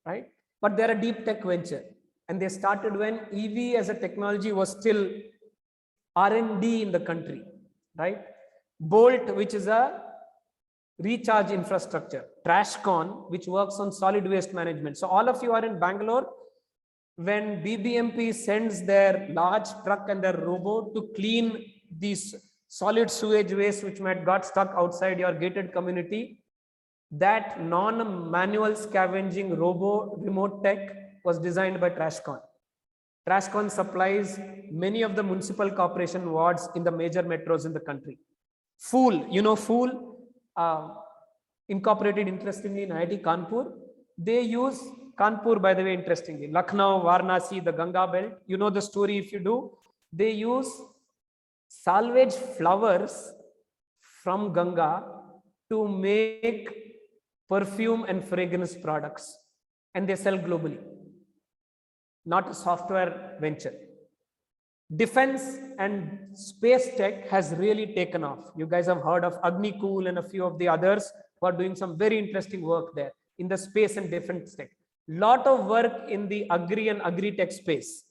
right? But they're a deep tech venture. And they started when EV as a technology was still R&D in the country, right? Bolt, which is a recharge infrastructure. Trashcon, which works on solid waste management. So all of you are in Bangalore. When BBMP sends their large truck and their robo to clean these solid sewage waste which might got stuck outside your gated community, that non-manual scavenging robo remote tech was designed by Trashcon. Trashcon supplies many of the municipal corporation wards in the major metros in the country. Fool, you know Fool, incorporated interestingly in IIT Kanpur. They use Kanpur, by the way, interestingly, Lucknow, Varanasi, the Ganga belt. You know the story if you do. They use salvage flowers from Ganga to make perfume and fragrance products, and they sell globally. Not a software venture. Defense and space tech has really taken off. You guys have heard of Agni-Cool and a few of the others who are doing some very interesting work there in the space and defense tech. Lot of work in the agri and agri-tech space.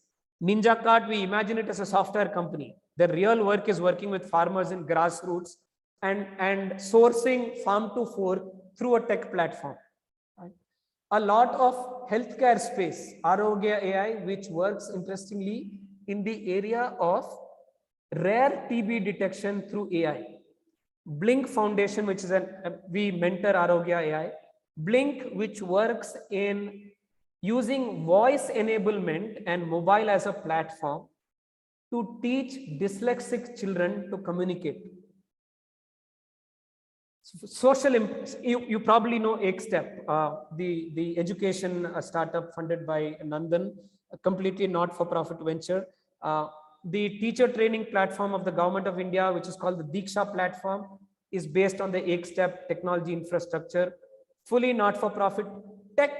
Ninja Cart, we imagine it as a software company. The real work is working with farmers in grassroots and sourcing farm to fork through a tech platform. Right? A lot of healthcare space, Arogya AI, which works interestingly in the area of rare TB detection through AI. Blink Foundation, which is we mentor Arogya AI. Blink, which works in using voice enablement and mobile as a platform to teach dyslexic children to communicate. Social, you probably know Step, the education startup funded by Nandan, a completely not-for-profit venture. The teacher training platform of the government of India, which is called the Diksha platform, is based on the Step technology infrastructure, fully not-for-profit tech,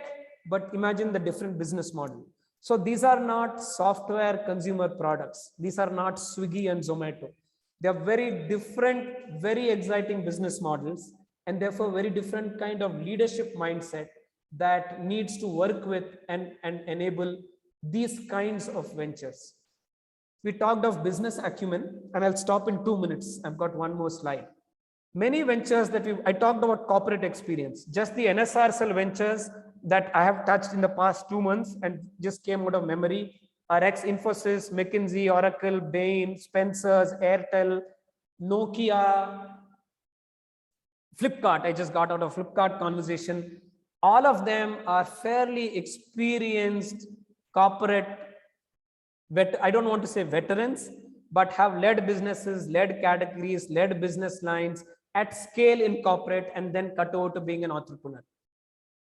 but imagine the different business model. So these are not software consumer products. These are not Swiggy and Zomato. They are very different, very exciting business models, and therefore very different kind of leadership mindset that needs to work with and enable these kinds of ventures. We talked of business acumen, and I'll stop in 2 minutes. I've got one more slide. Many ventures that I talked about corporate experience, just the NSR cell ventures that I have touched in the past 2 months and just came out of memory are ex-Infosys, McKinsey, Oracle, Bain, Spencer's, Airtel, Nokia, Flipkart. I just got out of Flipkart conversation. All of them are fairly experienced corporate, I don't want to say veterans, but have led businesses, led categories, led business lines at scale in corporate and then cut over to being an entrepreneur.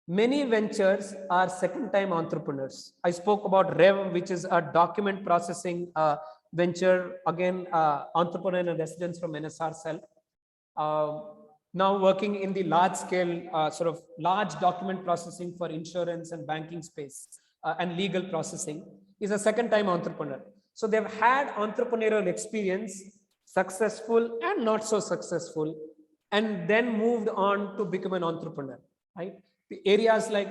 Many ventures are second-time entrepreneurs. I spoke about Rev, which is a document processing venture, again, entrepreneur in residence from NSR Cell. Now working in the large-scale, sort of large document processing for insurance and banking space and legal processing, is a second-time entrepreneur. So they've had entrepreneurial experience, successful and not so successful, and then moved on to become an entrepreneur, right? The areas like,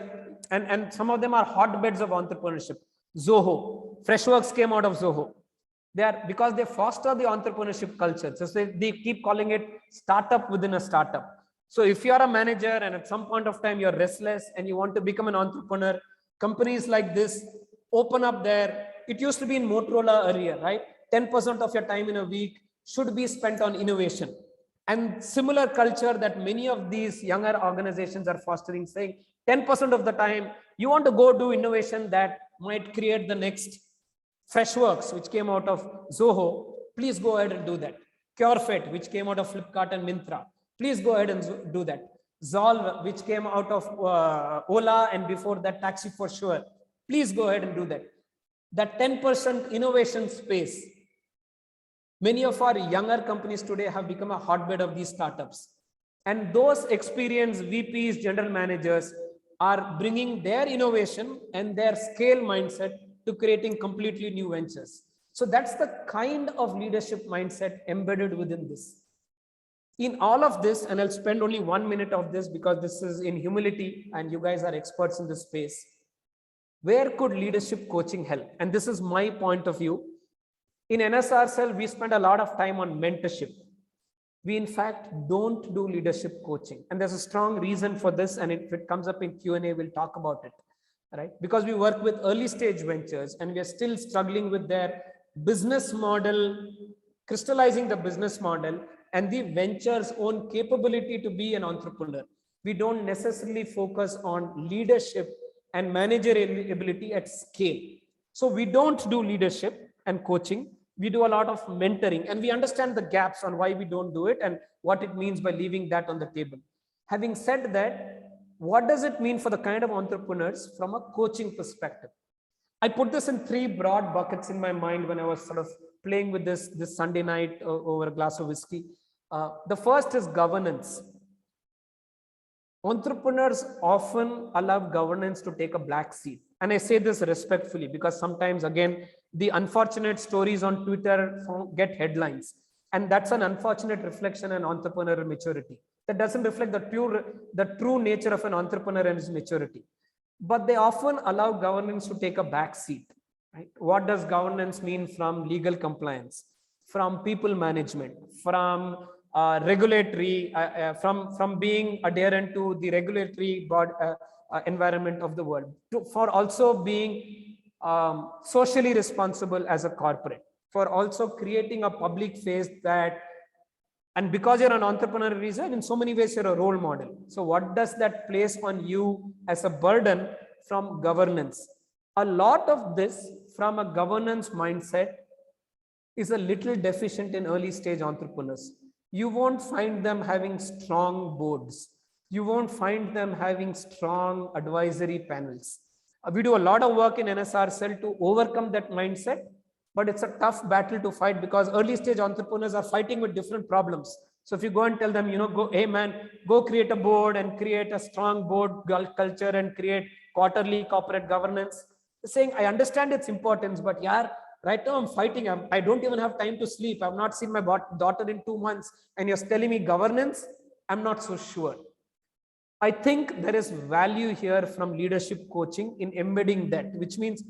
and some of them are hotbeds of entrepreneurship. Zoho, Freshworks came out of Zoho. They are, because they foster the entrepreneurship culture. So they keep calling it startup within a startup. So if you are a manager and at some point of time you're restless and you want to become an entrepreneur, companies like this open up there. It used to be in Motorola earlier, right? 10% of your time in a week should be spent on innovation. And similar culture that many of these younger organizations are fostering, saying 10% of the time you want to go do innovation that might create the next Freshworks, which came out of Zoho. Please go ahead and do that. CureFit, which came out of Flipkart and Myntra. Please go ahead and do that. Zolve, which came out of Ola, and before that Taxi for Sure. Please go ahead and do that. That 10% innovation space. Many of our younger companies today have become a hotbed of these startups. And those experienced VPs, general managers are bringing their innovation and their scale mindset to creating completely new ventures. So that's the kind of leadership mindset embedded within this. In all of this, and I'll spend only 1 minute of this because this is in humility and you guys are experts in this space. Where could leadership coaching help? And this is my point of view. In NSR Cell, we spend a lot of time on mentorship. We, in fact, don't do leadership coaching. And there's a strong reason for this. And if it comes up in Q&A, we'll talk about it, right? Because we work with early stage ventures and we are still struggling with their business model, crystallizing the business model and the venture's own capability to be an entrepreneur. We don't necessarily focus on leadership and managerial ability at scale. So we don't do leadership and coaching. We do a lot of mentoring and we understand the gaps on why we don't do it and what it means by leaving that on the table. Having said that, what does it mean for the kind of entrepreneurs from a coaching perspective? I put this in 3 broad buckets in my mind when I was sort of playing with this Sunday night over a glass of whiskey. The first is governance. Entrepreneurs often allow governance to take a back seat. And I say this respectfully because sometimes, again, the unfortunate stories on Twitter get headlines. And that's an unfortunate reflection on entrepreneurial maturity. That doesn't reflect the true nature of an entrepreneur and his maturity. But they often allow governance to take a back seat. Right? What does governance mean? From legal compliance, from people management, from regulatory, from being adherent to the regulatory environment of the world, for also being socially responsible as a corporate, for also creating a public face that, and because you're an entrepreneur reason, in so many ways you're a role model. So what does that place on you as a burden from governance? A lot of this from a governance mindset is a little deficient in early stage entrepreneurs. You won't find them having strong boards. You won't find them having strong advisory panels. We do a lot of work in NSR Cell to overcome that mindset, but it's a tough battle to fight because early stage entrepreneurs are fighting with different problems. So if you go and tell them, go, hey man, go create a board and create a strong board culture and create quarterly corporate governance, saying, I understand its importance, but yeah, right now I'm fighting. I don't even have time to sleep. I've not seen my daughter in 2 months. And you're telling me governance? I'm not so sure. I think there is value here from leadership coaching in embedding that, which means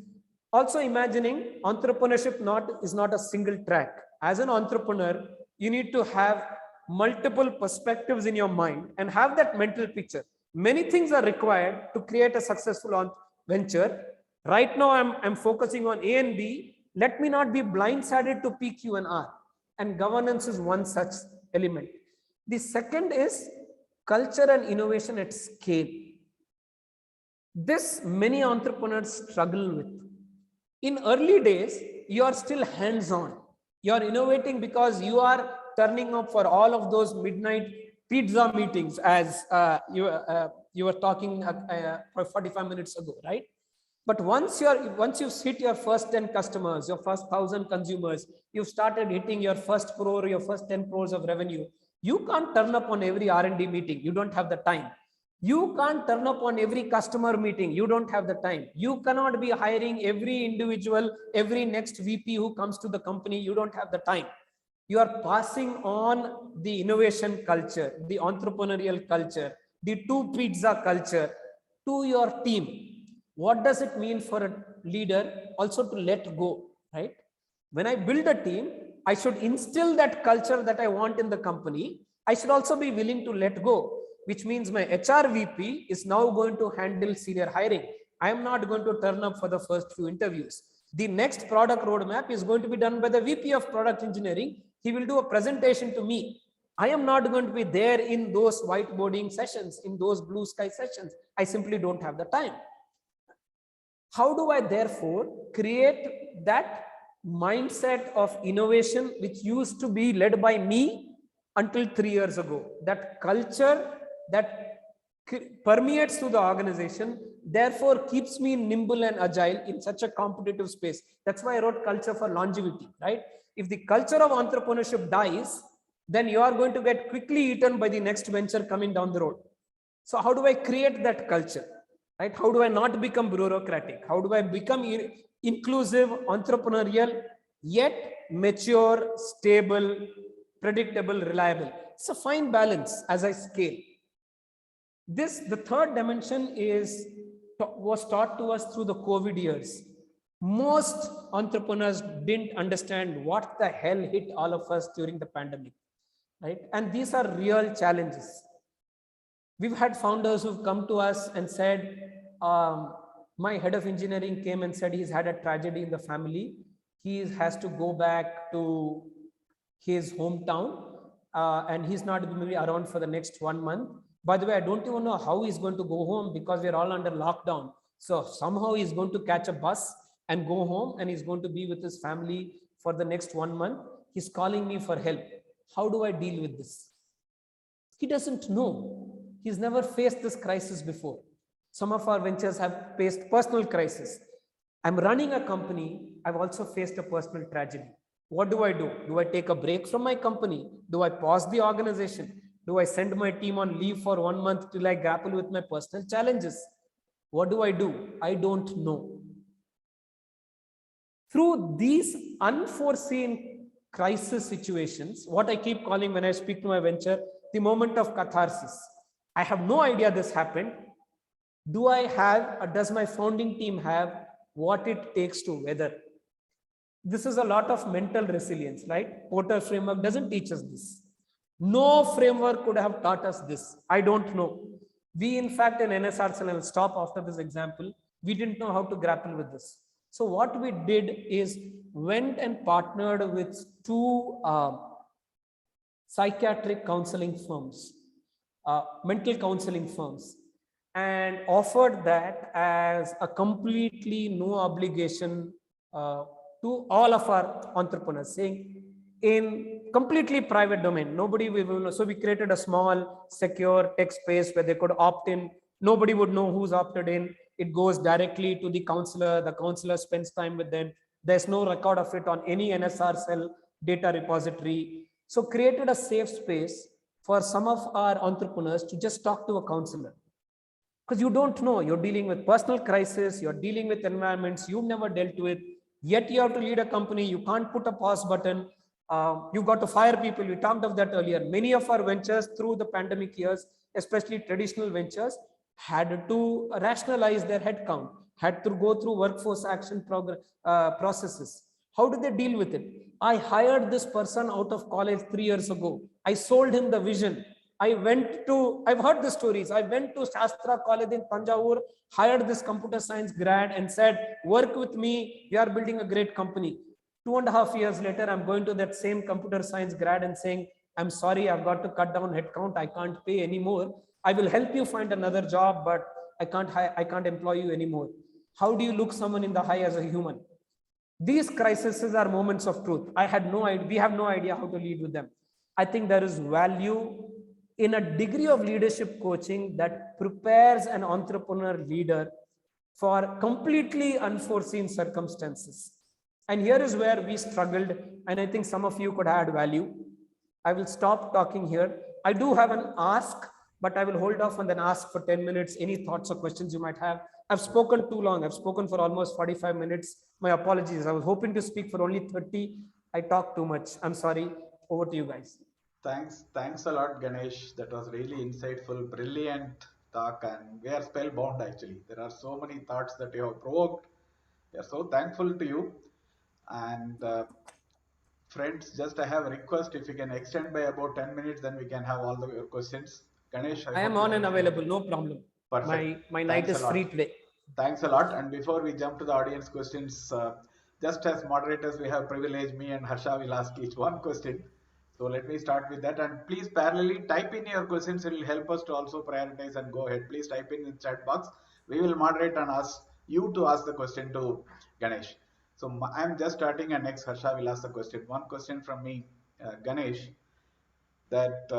also imagining entrepreneurship is not a single track. As an entrepreneur, you need to have multiple perspectives in your mind and have that mental picture. Many things are required to create a successful venture. Right now, I'm focusing on A and B. Let me not be blindsided to P, Q, and R. And governance is one such element. The second is culture and innovation at scale. This many entrepreneurs struggle with. In early days, you are still hands-on. You are innovating because you are turning up for all of those midnight pizza meetings, as you were talking for 45 minutes ago, right? But once you've hit your first 10 customers, your first 1,000 consumers, you've started hitting your first crore, your first 10 crores of revenue. You can't turn up on every R&D meeting. You don't have the time. You can't turn up on every customer meeting. You don't have the time. You cannot be hiring every individual, every next VP who comes to the company. You don't have the time. You are passing on the innovation culture, the entrepreneurial culture, the two pizza culture to your team. What does it mean for a leader also to let go, right? When I build a team, I should instill that culture that I want in the company. I should also be willing to let go, which means my HR VP is now going to handle senior hiring. I am not going to turn up for the first few interviews. The next product roadmap is going to be done by the VP of product engineering. He will do a presentation to me. I am not going to be there in those whiteboarding sessions, in those blue sky sessions. I simply don't have the time. How do I therefore create that mindset of innovation which used to be led by me until 3 years ago? That culture that permeates through the organization, therefore keeps me nimble and agile in such a competitive space. That's why I wrote culture for longevity, right? If the culture of entrepreneurship dies, then you are going to get quickly eaten by the next venture coming down the road. So how do I create that culture? Right? How do I not become bureaucratic? How do I become inclusive, entrepreneurial, yet mature, stable, predictable, reliable? It's a fine balance as I scale. The third dimension was taught to us through the COVID years. Most entrepreneurs didn't understand what the hell hit all of us during the pandemic, right? And these are real challenges. We've had founders who've come to us and said, my head of engineering came and said he's had a tragedy in the family. He has to go back to his hometown and he's not going to be around for the next 1 month. By the way, I don't even know how he's going to go home because we're all under lockdown. So somehow he's going to catch a bus and go home and he's going to be with his family for the next 1 month. He's calling me for help. How do I deal with this? He doesn't know. He's never faced this crisis before. Some of our ventures have faced personal crisis. I'm running a company. I've also faced a personal tragedy. What do? Do I take a break from my company? Do I pause the organization? Do I send my team on leave for 1 month till I grapple with my personal challenges? What do? I don't know. Through these unforeseen crisis situations, what I keep calling when I speak to my venture, the moment of catharsis. I have no idea this happened. Do I have, or does my founding team have what it takes to weather? This is a lot of mental resilience, right? Porter framework doesn't teach us this. No framework could have taught us this. I don't know. We, in fact, in NSRs, and I'll stop after this example, we didn't know how to grapple with this. So what we did is went and partnered with two psychiatric counseling firms, mental counseling firms, and offered that as a completely no obligation to all of our entrepreneurs, saying in completely private domain, nobody will know. So we created a small secure tech space where they could opt in. Nobody would know who's opted in. It goes directly to the counselor spends time with them. There's no record of it on any NSR cell data repository. So created a safe space for some of our entrepreneurs to just talk to a counselor, because you don't know, you're dealing with personal crisis, you're dealing with environments you've never dealt with, yet you have to lead a company. You can't put a pause button. You've got to fire people. We talked of that earlier. Many of our ventures through the pandemic years, especially traditional ventures, had to rationalize their headcount, had to go through workforce action processes. How did they deal with it? I hired this person out of college 3 years ago. I sold him the vision. I've heard the stories. I went to Shastra College in Tanjavur, hired this computer science grad and said, work with me. We are building a great company. 2.5 years later, I'm going to that same computer science grad and saying, I'm sorry, I've got to cut down headcount. I can't pay anymore. I will help you find another job, but I can't employ you anymore. How do you look someone in the eye as a human? These crises are moments of truth. I had no idea. We have no idea how to lead with them. I think there is value in a degree of leadership coaching that prepares an entrepreneur leader for completely unforeseen circumstances. And here is where we struggled, and I think some of you could add value. I will stop talking here. I do have an ask, but I will hold off and then ask for 10 minutes. Any thoughts or questions you might have? I've spoken too long. I've spoken for almost 45 minutes. My apologies. I was hoping to speak for only 30. I talked too much. I'm sorry. Over to you guys. Thanks a lot, Ganesh. That was really insightful, brilliant talk, and we are spellbound actually. There are so many thoughts that you have provoked. We are so thankful to you. And friends, just I have a request. If you can extend by about 10 minutes, then we can have all your questions. Ganesh, I am on and available. No problem. Perfect. My night is free today. Thanks a lot. And before we jump to the audience questions, just as moderators, we have privilege. Me and Harsha will ask each one question. So let me start with that. And please parallelly type in your questions. It will help us to also prioritize and go ahead. Please type in the chat box. We will moderate and ask you to ask the question to Ganesh. So I'm just starting, and next Harsha will ask the question. One question from me, Ganesh, that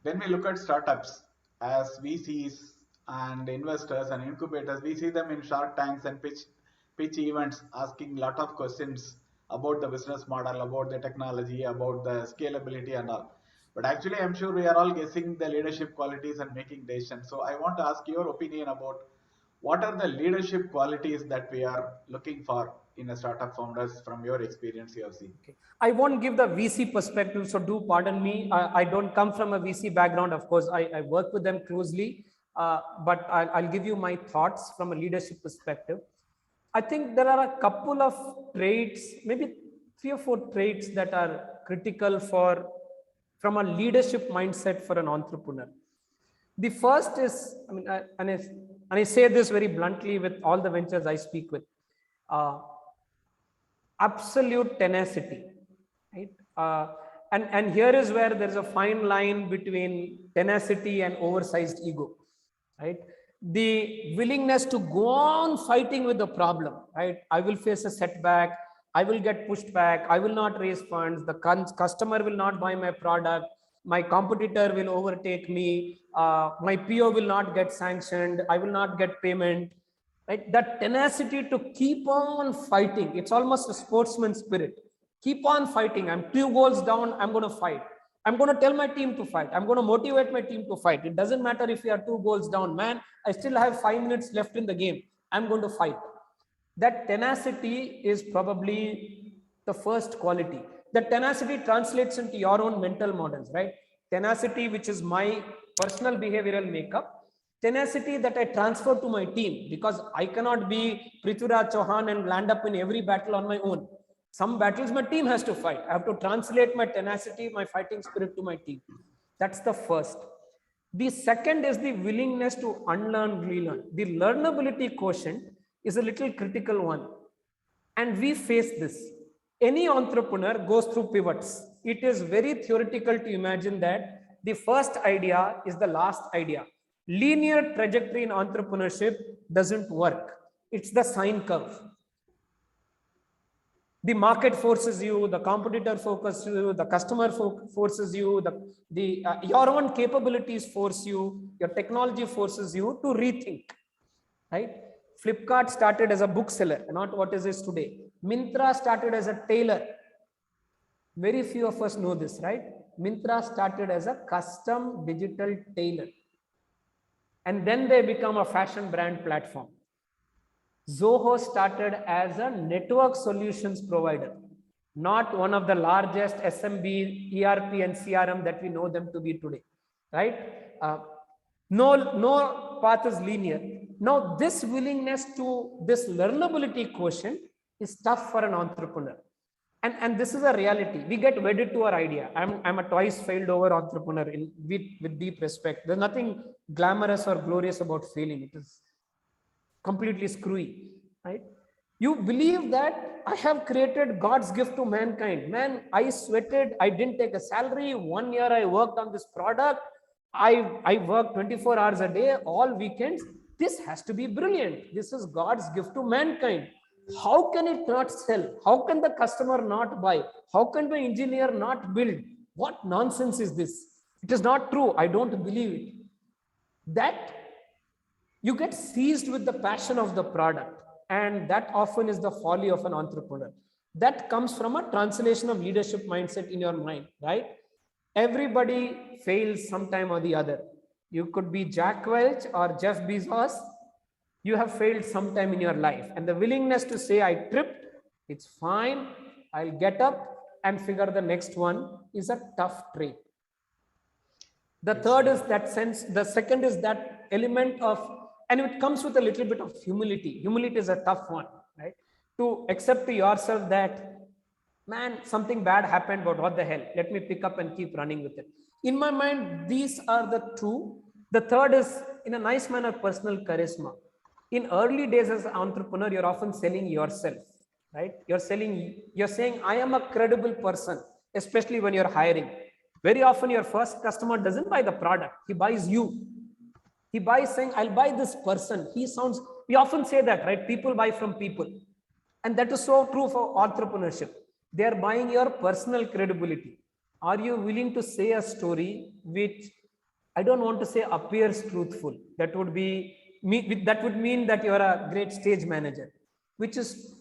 when we look at startups as VCs and investors and incubators, we see them in Shark Tanks and pitch events asking a lot of questions about the business model, about the technology, about the scalability and all. But actually, I'm sure we are all guessing the leadership qualities and making decisions. So I want to ask your opinion about what are the leadership qualities that we are looking for in a startup founders from your experience you have seen? Okay. I won't give the VC perspective, so do pardon me. I don't come from a VC background. Of course, I work with them closely, but I'll give you my thoughts from a leadership perspective. I think there are a couple of traits, maybe 3 or 4 traits that are critical from a leadership mindset for an entrepreneur. The first is, and I say this very bluntly with all the ventures I speak with, absolute tenacity, right? And here is where there's a fine line between tenacity and oversized ego, right? The willingness to go on fighting with the problem, right? I will face a setback. I will get pushed back. I will not raise funds. The customer will not buy my product. My competitor will overtake me. My PO will not get sanctioned. I will not get payment. Right? That tenacity to keep on fighting. It's almost a sportsman spirit. Keep on fighting. I'm 2 goals down. I'm going to fight. I'm going to tell my team to fight. I'm going to motivate my team to fight. It doesn't matter if we are 2 goals down, man, I still have 5 minutes left in the game. I'm going to fight. That tenacity is probably the first quality. The tenacity translates into your own mental models, right? Tenacity, which is my personal behavioral makeup, tenacity that I transfer to my team, because I cannot be Prithviraj Chauhan and land up in every battle on my own. Some battles my team has to fight. I have to translate my tenacity, my fighting spirit to my team. That's the first. The second is the willingness to unlearn, relearn. The learnability quotient is a little critical one. And we face this. Any entrepreneur goes through pivots. It is very theoretical to imagine that the first idea is the last idea. Linear trajectory in entrepreneurship doesn't work. It's the sine curve. The market forces you, the competitor focuses you, the customer forces you, your own capabilities force you, your technology forces you to rethink, right? Flipkart started as a bookseller, not what is it today. Myntra started as a tailor. Very few of us know this, right? Myntra started as a custom digital tailor. And then they become a fashion brand platform. Zoho started as a network solutions provider, not one of the largest SMB, ERP and CRM that we know them to be today, right? No path is linear. Now, this willingness to this learnability quotient is tough for an entrepreneur. And this is a reality. We get wedded to our idea. I'm a twice failed over entrepreneur with deep respect. There's nothing glamorous or glorious about failing. It is completely screwy, right? You believe that I have created God's gift to mankind. Man, I sweated. I didn't take a salary. 1 year I worked on this product. I worked 24 hours a day, all weekends. This has to be brilliant. This is God's gift to mankind. How can it not sell? How can the customer not buy? How can the engineer not build? What nonsense is this? It is not true. I don't believe it. That you get seized with the passion of the product, and that often is the folly of an entrepreneur. That comes from a translation of leadership mindset in your mind, right? Everybody fails sometime or the other. You could be Jack Welch or Jeff Bezos. You have failed sometime in your life, and the willingness to say, I tripped, it's fine, I'll get up and figure the next one is a tough trait. The third is that sense, the second is that element of, and it comes with a little bit of humility. Humility is a tough one, right? To accept to yourself that, man, something bad happened, but what the hell? Let me pick up and keep running with it. In my mind, these are the two. The third is, in a nice manner, personal charisma. In early days as an entrepreneur, you're often selling yourself, right? You're saying, I am a credible person, especially when you're hiring. Very often your first customer doesn't buy the product, he buys you. He buys saying, I'll buy this person. We often say that, right? People buy from people. And that is so true for entrepreneurship. They are buying your personal credibility. Are you willing to say a story which, I don't want to say appears truthful. That would mean that you're a great stage manager, which is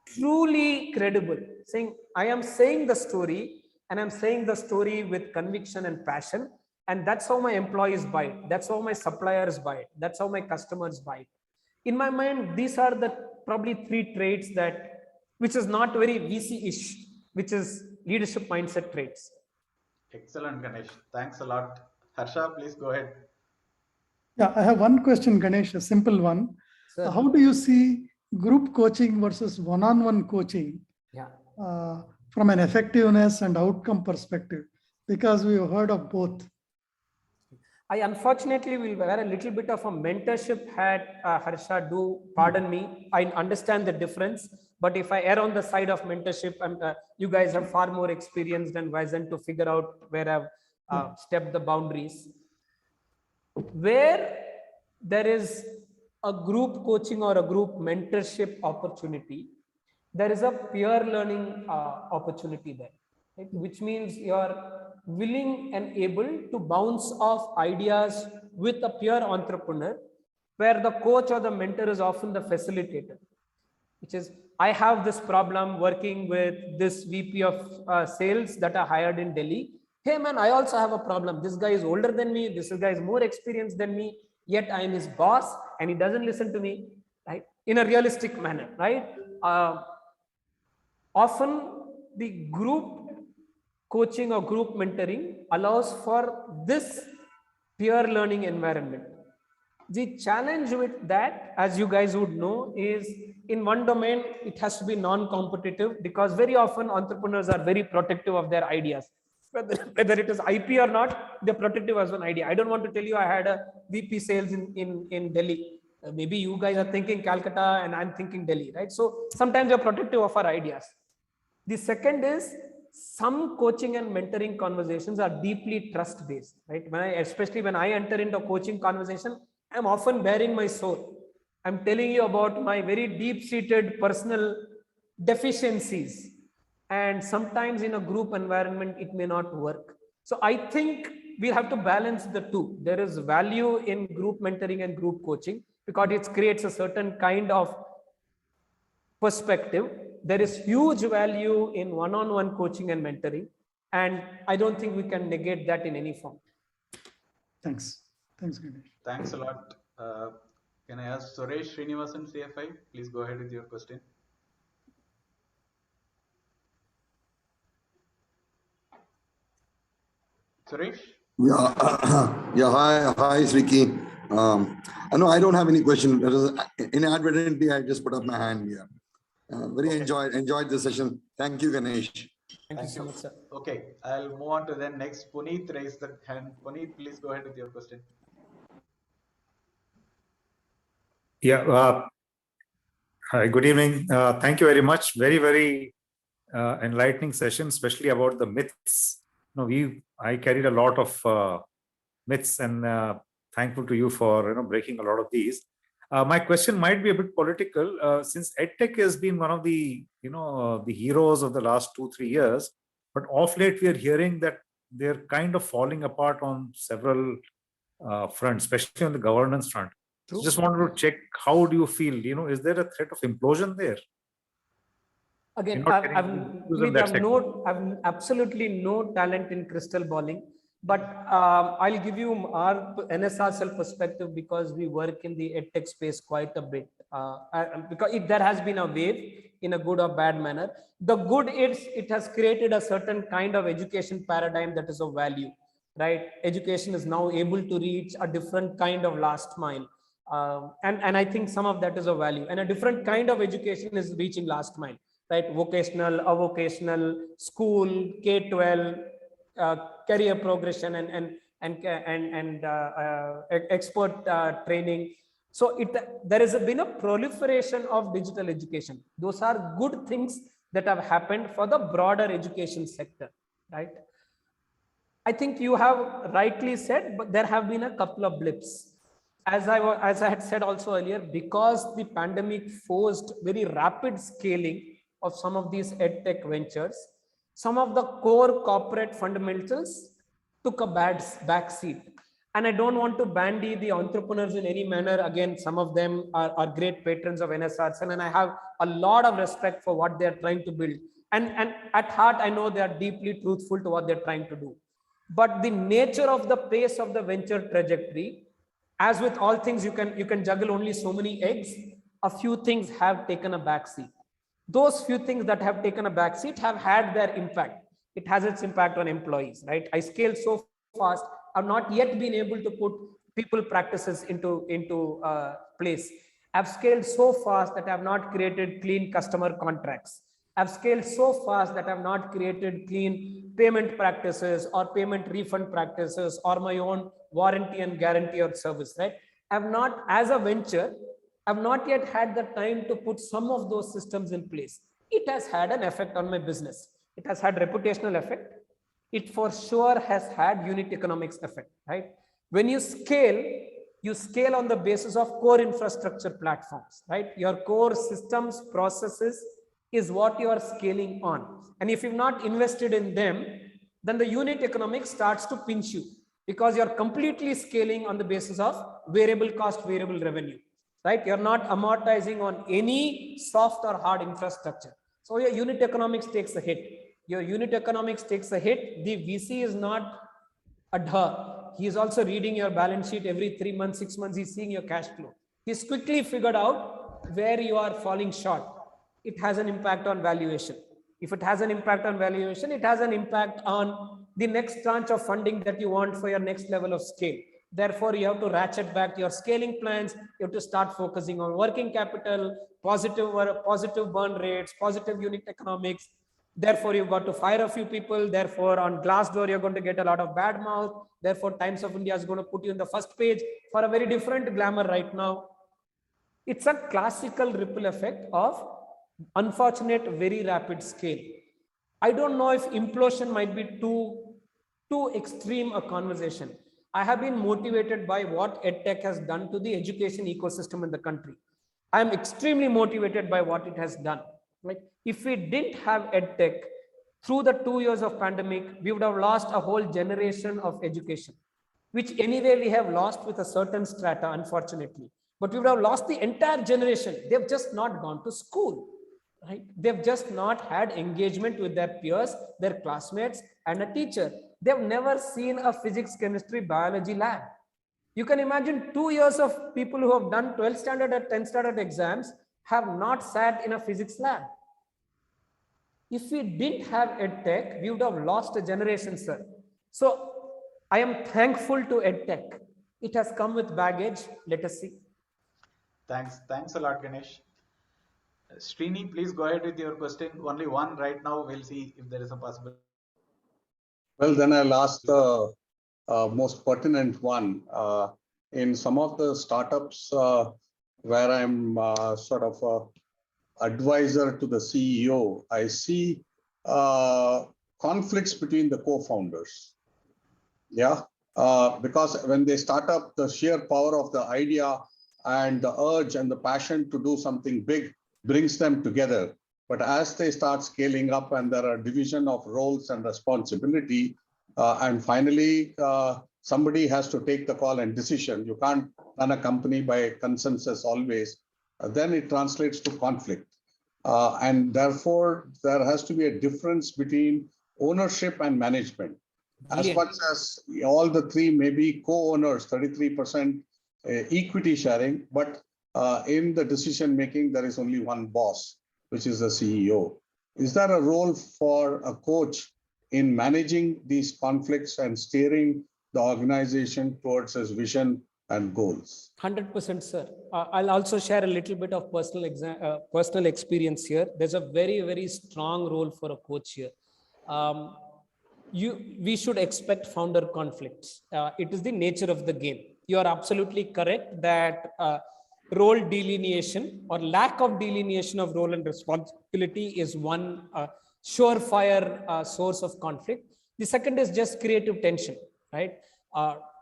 truly credible. Saying, I am saying the story, and I'm saying the story with conviction and passion. And that's how my employees buy it. That's how my suppliers buy it. That's how my customers buy it. In my mind, these are the probably 3 traits which is not very VC-ish, which is leadership mindset traits. Excellent, Ganesh. Thanks a lot. Harsha, please go ahead. Yeah, I have one question, Ganesh, a simple one. Sir. How do you see group coaching versus one-on-one coaching from an effectiveness and outcome perspective? Because we have heard of both. I unfortunately will wear a little bit of a mentorship hat, Harsha, do pardon me. I understand the difference, but if I err on the side of mentorship, you guys have far more experience than wizened to figure out where I've stepped the boundaries. Where there is a group coaching or a group mentorship opportunity, there is a peer learning opportunity there, right? Which means you're willing and able to bounce off ideas with a peer entrepreneur, where the coach or the mentor is often the facilitator, which is, I have this problem working with this VP of sales that are hired in Delhi. Hey man, I also have a problem. This guy is older than me. This guy is more experienced than me. Yet I am his boss and he doesn't listen to me, right? In a realistic manner, right? Often the group coaching or group mentoring allows for this peer learning environment. The challenge with that, as you guys would know, is in one domain, it has to be non-competitive, because very often entrepreneurs are very protective of their ideas. Whether it is IP or not, they're protective as an idea. I don't want to tell you I had a VP sales in Delhi. Maybe you guys are thinking Calcutta and I'm thinking Delhi, right? So sometimes you're protective of our ideas. The second is, some coaching and mentoring conversations are deeply trust based, right? Especially when I enter into a coaching conversation, I'm often bearing my soul. I'm telling you about my very deep seated personal deficiencies. And sometimes in a group environment, it may not work. So I think we have to balance the two. There is value in group mentoring and group coaching because it creates a certain kind of perspective. There is huge value in one-on-one coaching and mentoring, and I don't think we can negate that in any form. Thanks. Thanks, Ganesh. Thanks a lot. Can I ask Suresh Srinivasan, CFI? Please go ahead with your question. Suresh? Yeah, hi, Sriki. No, I don't have any question. Inadvertently, I just put up my hand here. Very enjoyed the session. Thank you, Ganesh. Thank you so much, sir. Okay, I'll move on to then next. Puneet raised the hand. Puneet, please go ahead with your question. Yeah. Hi, good evening. Thank you very much. Very, very enlightening session, especially about the myths. I carried a lot of myths, and thankful to you for breaking a lot of these. My question might be a bit political, since EdTech has been one of the the heroes of the last 2-3 years, but of late we are hearing that they're kind of falling apart on several fronts, especially on the governance front. So just wanted to check, how do you feel? Is there a threat of implosion there? Again, I've absolutely no talent in crystal balling, but I'll give you our NSR perspective because we work in the EdTech space quite a bit. Because there has been a wave in a good or bad manner. The good is it has created a certain kind of education paradigm that is of value, right? Education is now able to reach a different kind of last mile. And I think some of that is of value, and a different kind of education is reaching last mile, right? Vocational, avocational, school, K-12, career progression, and expert training. So there has been a proliferation of digital education. Those are good things that have happened for the broader education sector, right? I think you have rightly said, but there have been a couple of blips. As I had said also earlier, because the pandemic forced very rapid scaling of some of these EdTech ventures, some of the core corporate fundamentals took a back seat. And I don't want to bandy the entrepreneurs in any manner. Again, some of them are great patrons of NSRCL, and I have a lot of respect for what they're trying to build. And at heart, I know they are deeply truthful to what they're trying to do. But the nature of the pace of the venture trajectory, as with all things, you can juggle only so many eggs. A few things have taken a backseat. Those few things that have taken a backseat have had their impact. It has its impact on employees, right? I scale so fast, I've not yet been able to put people practices into place. I've scaled so fast that I've not created clean customer contracts. I've scaled so fast that I've not created clean payment practices or payment refund practices or my own warranty and guarantee or service, right? I've not, as a venture, I've not yet had the time to put some of those systems in place. It has had an effect on my business. It has had reputational effect. It for sure has had unit economics effect, right? When you scale on the basis of core infrastructure platforms, right? Your core systems, processes is what you are scaling on. And if you've not invested in them, then the unit economics starts to pinch you because you're completely scaling on the basis of variable cost, variable revenue, right? You're not amortizing on any soft or hard infrastructure. So your unit economics takes a hit. your unit economics takes a hit, the VC is not adhere. He is also reading your balance sheet every 3 months, 6 months. He's seeing your cash flow. He's quickly figured out where you are falling short. It has an impact on valuation. If it has an impact on valuation, it has an impact on the next tranche of funding that you want for your next level of scale. Therefore, you have to ratchet back your scaling plans. You have to start focusing on working capital, positive burn rates, positive unit economics. Therefore, you've got to fire a few people. Therefore, on Glassdoor, you're going to get a lot of bad mouth. Therefore, Times of India is going to put you in the first page for a very different glamour right now. It's a classical ripple effect of unfortunate, very rapid scale. I don't know if implosion might be too extreme a conversation. I have been motivated by what EdTech has done to the education ecosystem in the country. I am extremely motivated by what it has done. Right? If we didn't have EdTech, through the 2 years of pandemic, we would have lost a whole generation of education, which anyway we have lost with a certain strata, unfortunately. But we would have lost the entire generation. They've just not gone to school. Right? They've just not had engagement with their peers, their classmates, and a teacher. They've never seen a physics, chemistry, biology lab. You can imagine 2 years of people who have done 12th standard and 10th standard exams have not sat in a physics lab. If we didn't have EdTech, we would have lost a generation, sir. So I am thankful to EdTech. It has come with baggage. Let us see. Thanks a lot, Ganesh. Srini, please go ahead with your question. Only one right now. We'll see if there is a possibility. Well, then I'll ask the most pertinent one. In some of the startups where I'm sort of an advisor to the CEO, I see conflicts between the co-founders. Yeah, because when they start up, the sheer power of the idea and the urge and the passion to do something big brings them together. But as they start scaling up and there are division of roles and responsibility, and finally, somebody has to take the call and decision. You can't run a company by consensus always. Then it translates to conflict. And therefore, there has to be a difference between ownership and management. As much as all the three may be co-owners, 33% equity sharing, but in the decision making, there is only one boss, which is the CEO. Is there a role for a coach in managing these conflicts and steering the organization towards its vision and goals? 100%, sir. I'll also share a little bit of personal experience here. There's a very, very strong role for a coach here. We should expect founder conflicts. It is the nature of the game. You are absolutely correct that role delineation or lack of delineation of role and responsibility is one surefire source of conflict. The second is just creative tension, right?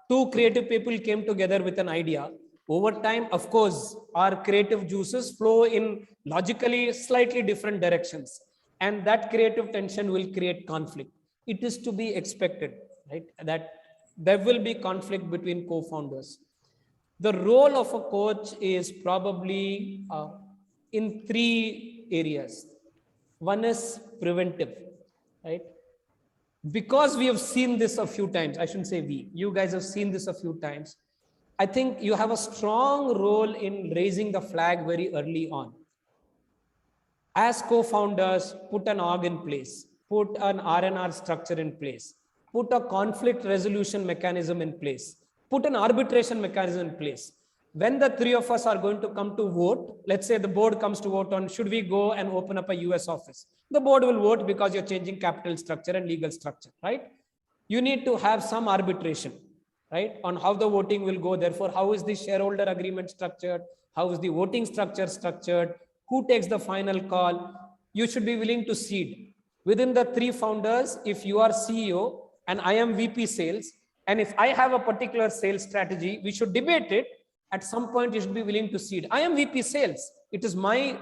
Two creative people came together with an idea. Over time, of course, our creative juices flow in logically slightly different directions, and that creative tension will create conflict. It is to be expected, right? That there will be conflict between co-founders. The role of a coach is probably in three areas. One is preventive, right? Because we have seen this a few times, I shouldn't say we, you guys have seen this a few times. I think you have a strong role in raising the flag very early on. As co-founders, put an org in place, put an R&R structure in place, put a conflict resolution mechanism in place, put an arbitration mechanism in place. When the three of us are going to come to vote, let's say the board comes to vote on should we go and open up a US office. The board will vote because you're changing capital structure and legal structure, right? You need to have some arbitration, right, on how the voting will go. Therefore, how is the shareholder agreement structured? How is the voting structure structured? Who takes the final call? You should be willing to cede. Within the three founders, if you are CEO and I am VP sales, and if I have a particular sales strategy, we should debate it. At some point, you should be willing to cede. I am VP sales. It is my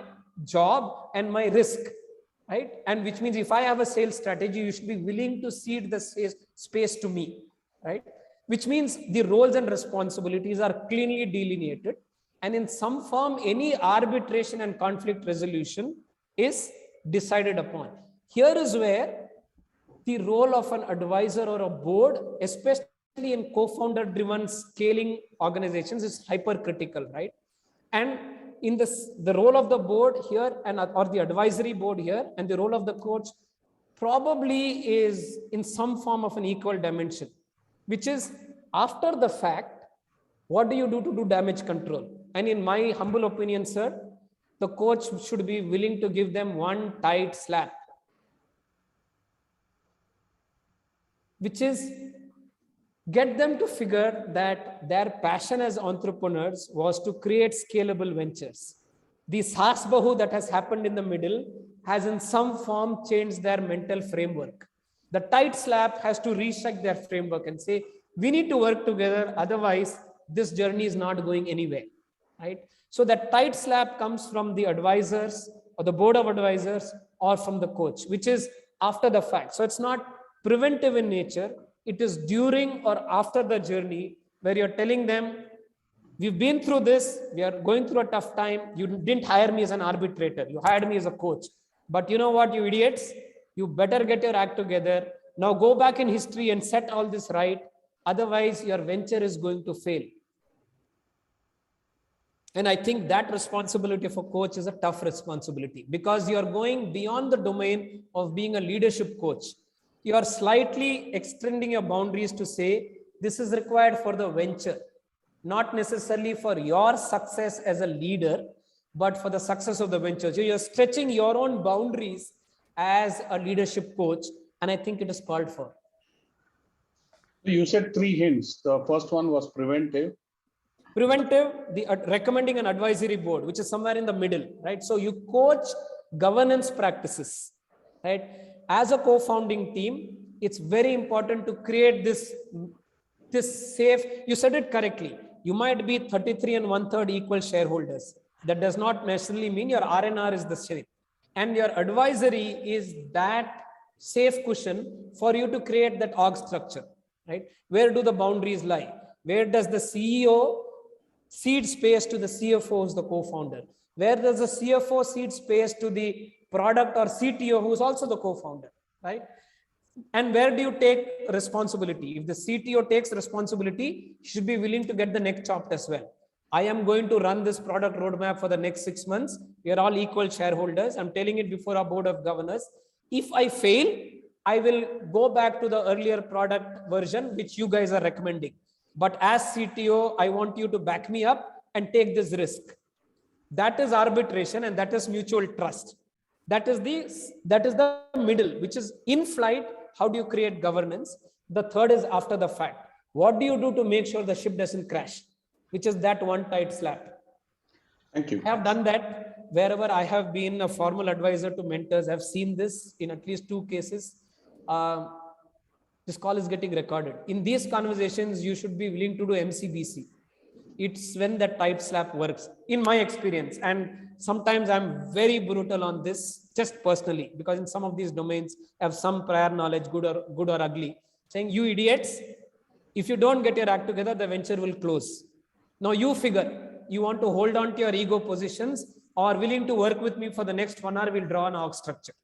job and my risk, right? And which means if I have a sales strategy, you should be willing to cede the space to me, right? Which means the roles and responsibilities are cleanly delineated. And in some form, any arbitration and conflict resolution is decided upon. Here is where the role of an advisor or a board, especially in co-founder driven scaling organizations, is hypercritical, right? And in this, the role of the board here and or the advisory board here and the role of the coach probably is in some form of an equal dimension, which is after the fact, what do you do to do damage control? And in my humble opinion, sir, the coach should be willing to give them one tight slap, which is get them to figure that their passion as entrepreneurs was to create scalable ventures. The Saas Bahu that has happened in the middle has in some form changed their mental framework. The tight slap has to recheck their framework and say, we need to work together, otherwise this journey is not going anywhere, right? So that tight slap comes from the advisors or the board of advisors or from the coach, which is after the fact. So it's not preventive in nature. It is during or after the journey where you're telling them, we've been through this, we are going through a tough time. You didn't hire me as an arbitrator. You hired me as a coach. But you know what, you idiots, you better get your act together. Now go back in history and set all this right. Otherwise, your venture is going to fail. And I think that responsibility for coach is a tough responsibility because you're going beyond the domain of being a leadership coach. You are slightly extending your boundaries to say, this is required for the venture, not necessarily for your success as a leader, but for the success of the venture. So you're stretching your own boundaries as a leadership coach. And I think it is called for. You said 3 hints. The first one was preventive. Preventive, the recommending an advisory board, which is somewhere in the middle, right? So you coach governance practices, right? As a co-founding team, it's very important to create this safe, you said it correctly. You might be 33 1/3 equal shareholders. That does not necessarily mean your RNR is the same. And your advisory is that safe cushion for you to create that org structure, right? Where do the boundaries lie? Where does the CEO cede space to the CFO who's the co-founder? Where does the CFO cede space to the product or CTO who's also the co-founder, right? And where do you take responsibility? If the CTO takes responsibility, he should be willing to get the neck chopped as well. I am going to run this product roadmap for the next 6 months. We are all equal shareholders. I'm telling it before our board of governors. If I fail, I will go back to the earlier product version, which you guys are recommending. But as CTO, I want you to back me up and take this risk. That is arbitration and that is mutual trust. That is the middle, which is in flight. How do you create governance? The third is after the fact. What do you do to make sure the ship doesn't crash? Which is that one tight slap. Thank you. I have done that wherever I have been a formal advisor to mentors. I've seen this in at least 2 cases. This call is getting recorded. In these conversations, you should be willing to do MCBC. It's when that tight slap works, in my experience. And sometimes I'm very brutal on this, just personally, because in some of these domains, I have some prior knowledge, good or ugly, saying, you idiots, if you don't get your act together, the venture will close. Now you figure, you want to hold on to your ego positions or willing to work with me for the next 1 hour, we'll draw an org structure.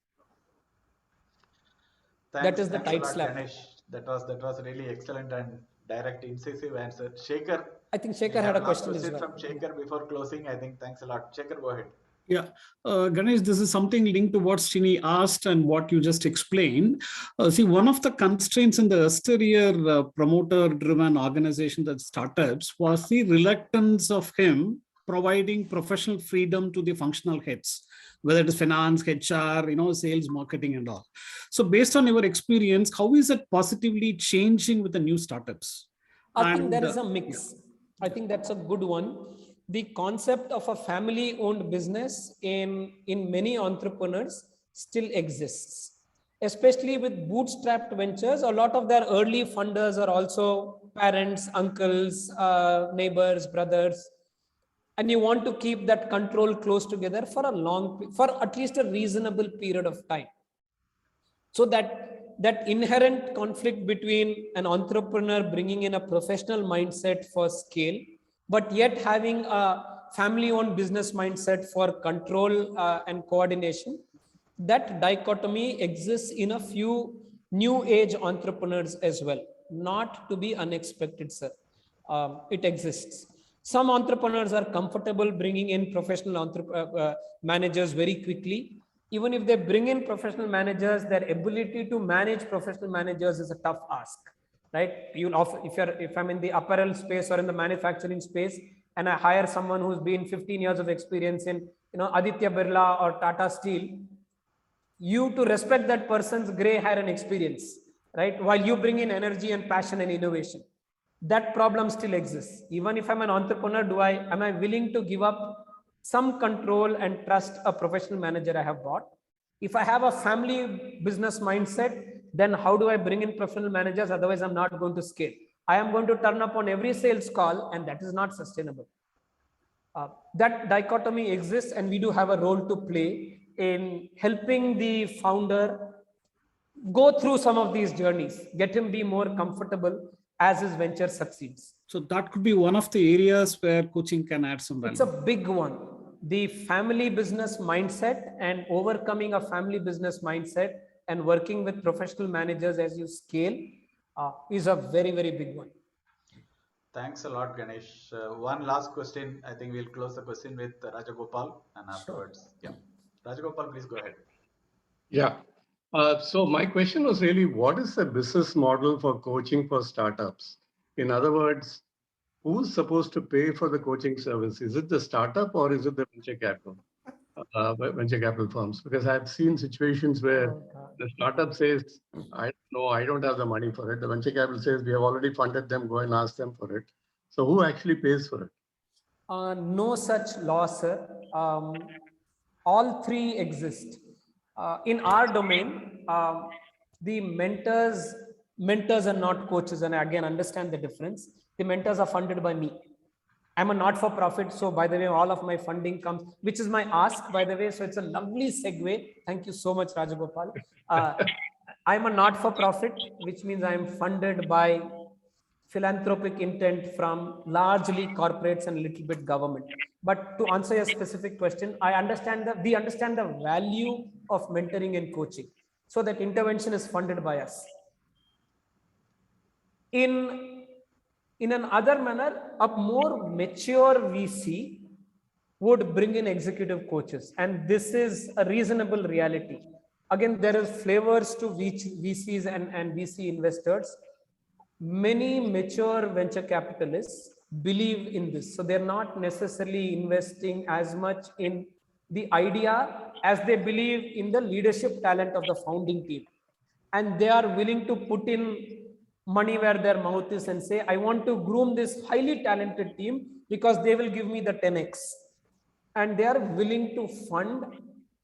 Thanks, that is the tight slap. Ganesh. That was really excellent and direct, incisive answer. Shekhar. I think Shekhar had a question as well. From Shekhar before closing, I think. Thanks a lot. Shekhar, go ahead. Yeah, Ganesh, this is something linked to what Srini asked and what you just explained. See, one of the constraints in the austere promoter-driven organization, that startups, was the reluctance of him providing professional freedom to the functional heads, whether it is finance, HR, sales, marketing, and all. So, based on your experience, how is it positively changing with the new startups? I think there is a mix. I think that's a good one. The concept of a family-owned business in many entrepreneurs still exists, especially with bootstrapped ventures. A lot of their early funders are also parents, uncles, neighbors, brothers, and you want to keep that control close together for at least a reasonable period of time. So that inherent conflict between an entrepreneur bringing in a professional mindset for scale, but yet having a family-owned business mindset for control and coordination, that dichotomy exists in a few new age entrepreneurs as well, not to be unexpected, sir. It exists. Some entrepreneurs are comfortable bringing in professional managers very quickly. Even if they bring in professional managers, their ability to manage professional managers is a tough ask, right? You'll offer, if I'm in the apparel space or in the manufacturing space, and I hire someone who's been 15 years of experience in, Aditya Birla or Tata Steel, you to respect that person's gray hair and experience, right? While you bring in energy and passion and innovation, that problem still exists. Even if I'm an entrepreneur, am I willing to give up some control and trust a professional manager I have bought? If I have a family business mindset, then how do I bring in professional managers? Otherwise, I'm not going to scale. I am going to turn up on every sales call, and that is not sustainable. That dichotomy exists, and we do have a role to play in helping the founder go through some of these journeys, get him be more comfortable as his venture succeeds. So that could be one of the areas where coaching can add some value. It's a big one. The family business mindset and overcoming a family business mindset and working with professional managers as you scale is a very, very big one. Thanks a lot, Ganesh. One last question. I think we'll close the question with Rajagopal and afterwards. Yeah. Rajagopal, please go ahead. Yeah. So my question was really, what is the business model for coaching for startups? In other words, who's supposed to pay for the coaching service? Is it the startup or is it the venture capital firms? Because I've seen situations where the startup says, I don't have the money for it. The venture capital says, we have already funded them, go and ask them for it. So who actually pays for it? No such law, sir. All three exist. In our domain, the mentors are not coaches, and I again understand the difference. The mentors are funded by me. I'm a not-for-profit, so by the way, all of my funding comes, which is my ask, by the way. So it's a lovely segue. Thank you so much, Rajagopal. I'm a not-for-profit, which means I'm funded by philanthropic intent from largely corporates and a little bit government. But to answer your specific question, we understand the value of mentoring and coaching, so that intervention is funded by us. In an other manner, a more mature VC would bring in executive coaches, and this is a reasonable reality. Again, there is flavors to VCs and VC investors. Many mature venture capitalists believe in this, so they're not necessarily investing as much in the idea as they believe in the leadership talent of the founding team, and they are willing to put in money where their mouth is and say, I want to groom this highly talented team because they will give me the 10x, and they are willing to fund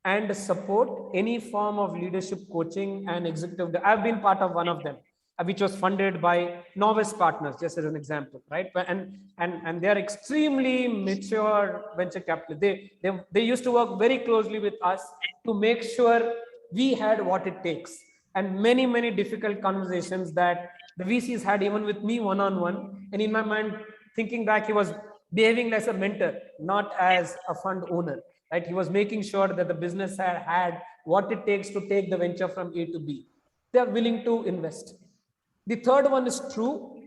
and support any form of leadership coaching and executive. I've been part of one of them, which was funded by Novice Partners, just as an example, right? And they are extremely mature venture capitalists. They used to work very closely with us to make sure we had what it takes. And many, many difficult conversations that the VCs had even with me one-on-one. And in my mind, thinking back, he was behaving as a mentor, not as a fund owner, right? He was making sure that the business had what it takes to take the venture from A to B. They are willing to invest. The third one is true.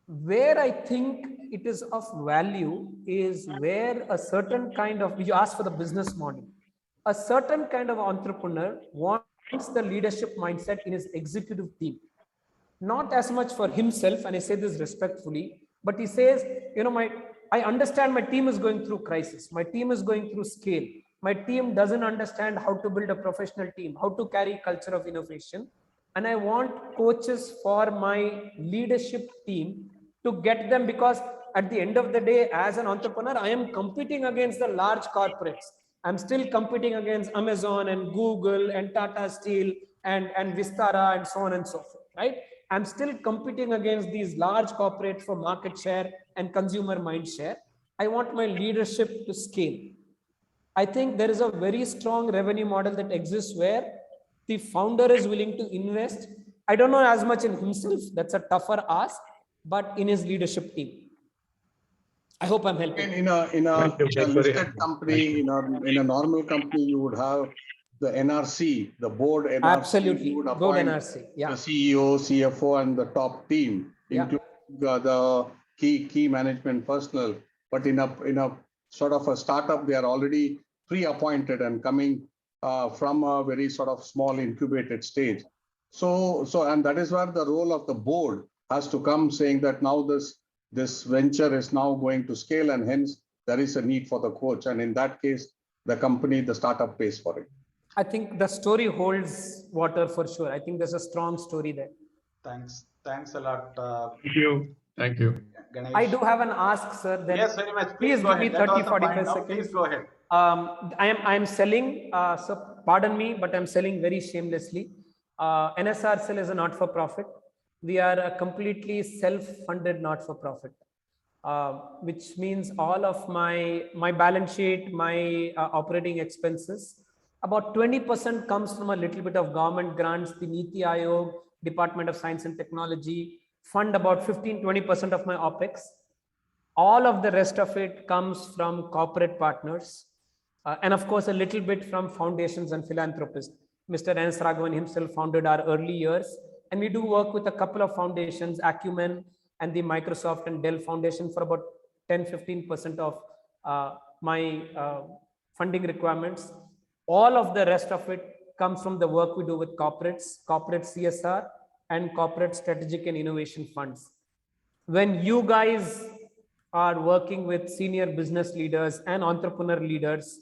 Where I think it is of value is where a certain kind of, you asked for the business model, a certain kind of entrepreneur wants the leadership mindset in his executive team. Not as much for himself, and I say this respectfully, but he says, I understand my team is going through crisis. My team is going through scale. My team doesn't understand how to build a professional team, how to carry culture of innovation. And I want coaches for my leadership team to get them, because at the end of the day, as an entrepreneur, I am competing against the large corporates. I'm still competing against Amazon and Google and Tata Steel and Vistara and so on and so forth, right? I'm still competing against these large corporates for market share and consumer mind share. I want my leadership to scale. I think there is a very strong revenue model that exists where the founder is willing to invest. I don't know as much in himself, that's a tougher ask, but in his leadership team. I hope I'm helping. In a listed company, in a normal company, you would have the NRC, the board NRC, Absolutely. would Board appoint NRC. Yeah. the CEO, CFO, and the top team, Yeah. including the key management personnel. But in a sort of a startup, they are already pre-appointed and coming from a very sort of small incubated stage. And that is where the role of the board has to come, saying that now this venture is now going to scale, and hence there is a need for the coach. And in that case, the company, the startup pays for it. I think the story holds water for sure. I think there's a strong story there. Thanks a lot. Thank you. Thank you. Ganesh. I do have an ask, sir. Then yes, very much. Please go give me ahead. 30, 45 now. seconds. Please go ahead. I am selling, so pardon me, but I'm selling very shamelessly. NSR Cell is a not-for-profit. We are a completely self-funded not-for-profit, which means all of my balance sheet, my operating expenses, about 20% comes from a little bit of government grants. The Niti Aayog, Department of Science and Technology fund about 15-20% of my OPEX. All of the rest of it comes from corporate partners. And of course, a little bit from foundations and philanthropists. Mr. N.S. Raghavan himself founded our early years. And we do work with a couple of foundations, Acumen and the Microsoft and Dell Foundation, for about 10-15% of my funding requirements. All of the rest of it comes from the work we do with corporates, corporate CSR, and corporate strategic and innovation funds. When you guys are working with senior business leaders and entrepreneur leaders,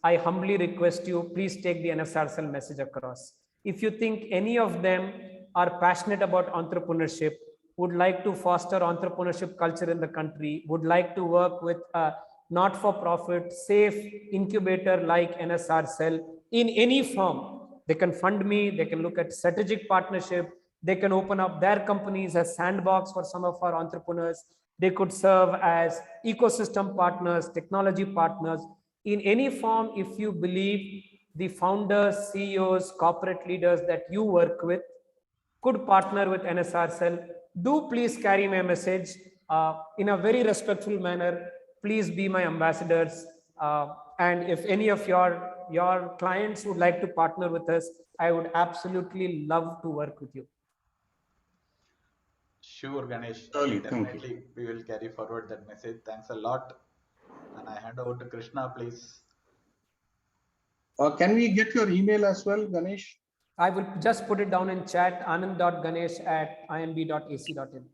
I humbly request you, please take the NSR Cell message across. If you think any of them are passionate about entrepreneurship, would like to foster entrepreneurship culture in the country, would like to work with a not-for-profit, safe incubator like NSR Cell in any form, they can fund me, they can look at strategic partnership, they can open up their companies as sandbox for some of our entrepreneurs. They could serve as ecosystem partners, technology partners. In any form, if you believe the founders, CEOs, corporate leaders that you work with could partner with NSR Cell, do please carry my message in a very respectful manner. Please be my ambassadors. And if any of your clients would like to partner with us, I would absolutely love to work with you. Sure, Ganesh. Surely, Definitely, we will carry forward that message. Thanks a lot. And I hand over to Krishna, please. Can we get your email as well, Ganesh? I will just put it down in chat, anand.ganesh@imb.ac.in.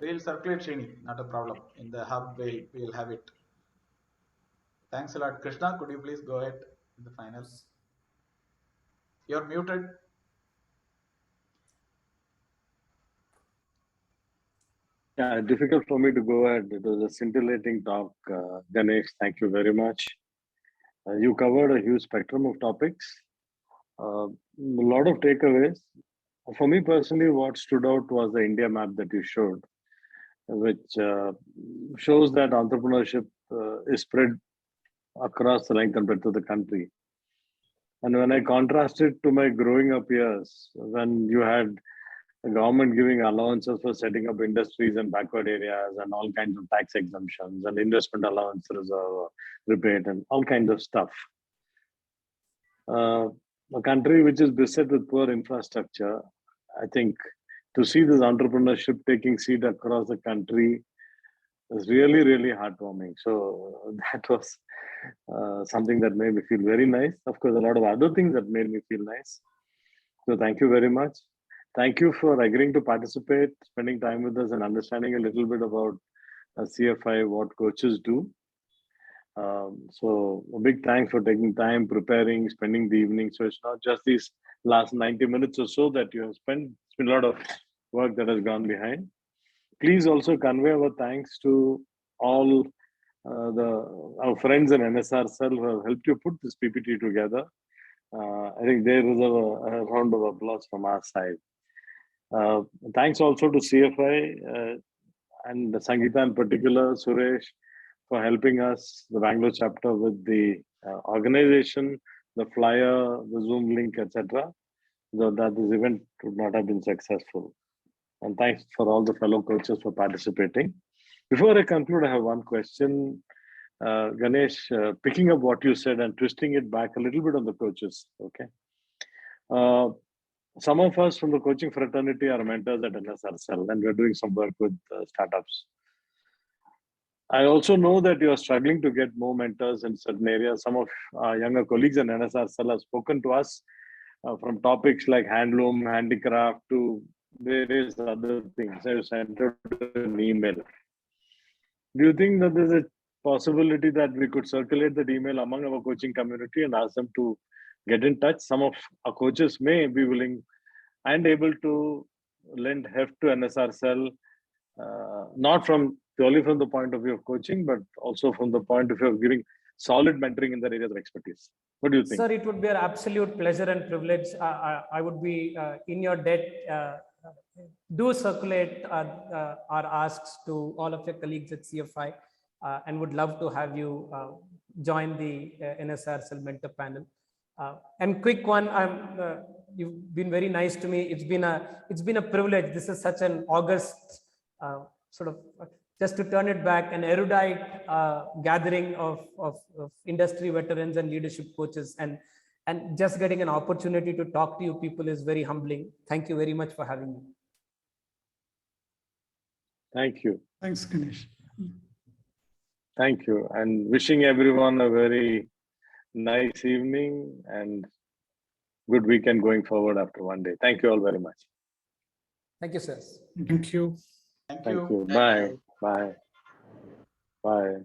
We'll circulate, Srini, not a problem. In the hub, we'll have it. Thanks a lot. Krishna, could you please go ahead in the finals? You're muted. Yeah, difficult for me to go ahead. It was a scintillating talk, Ganesh. Thank you very much. You covered a huge spectrum of topics. A lot of takeaways. For me personally, what stood out was the India map that you showed, which shows that entrepreneurship is spread across the length and breadth of the country. And when I contrast it to my growing up years, when you had the government giving allowances for setting up industries in backward areas and all kinds of tax exemptions and investment allowance reserve rebate and all kinds of stuff. A country which is beset with poor infrastructure, I think to see this entrepreneurship taking seed across the country is really, really heartwarming. So that was something that made me feel very nice. Of course, a lot of other things that made me feel nice. So thank you very much. Thank you for agreeing to participate, spending time with us and understanding a little bit about CFI, what coaches do. So a big thanks for taking time, preparing, spending the evening. So it's not just these last 90 minutes or so that you have spent. It's been a lot of work that has gone behind. Please also convey our thanks to all our friends in NSR Cell who have helped you put this PPT together. I think there is a round of applause from our side. Thanks also to CFI and Sangeeta in particular, Suresh, for helping us, the Bangalore chapter, with the organization, the flyer, the Zoom link, etc. So that this event would not have been successful. And thanks for all the fellow coaches for participating. Before I conclude, I have one question. Ganesh, picking up what you said and twisting it back a little bit on the coaches. Okay. Some of us from the coaching fraternity are mentors at NSRCell, and we're doing some work with startups. I also know that you are struggling to get more mentors in certain areas. Some of our younger colleagues in NSRCell have spoken to us from topics like handloom, handicraft to various other things. I sent out an email. Do you think that there's a possibility that we could circulate that email among our coaching community and ask them to get in touch? Some of our coaches may be willing and able to lend heft to NSRCell, not purely from the point of view of coaching, but also from the point of view of giving solid mentoring in their areas of expertise. What do you think? Sir, it would be an absolute pleasure and privilege. I would be in your debt. Do circulate our asks to all of your colleagues at CFI and would love to have you join the NSRCell mentor panel. And quick one, you've been very nice to me. It's been a privilege. This is such an august sort of, just to turn it back, an erudite gathering of industry veterans and leadership coaches, and just getting an opportunity to talk to you people is very humbling. Thank you very much for having me. Thank you. Thanks, Ganesh. Thank you. And wishing everyone a very nice evening and good weekend going forward after one day. Thank you all very much. Thank you, sir. Thank you. Thank Thank you. you. Bye. Bye. Bye.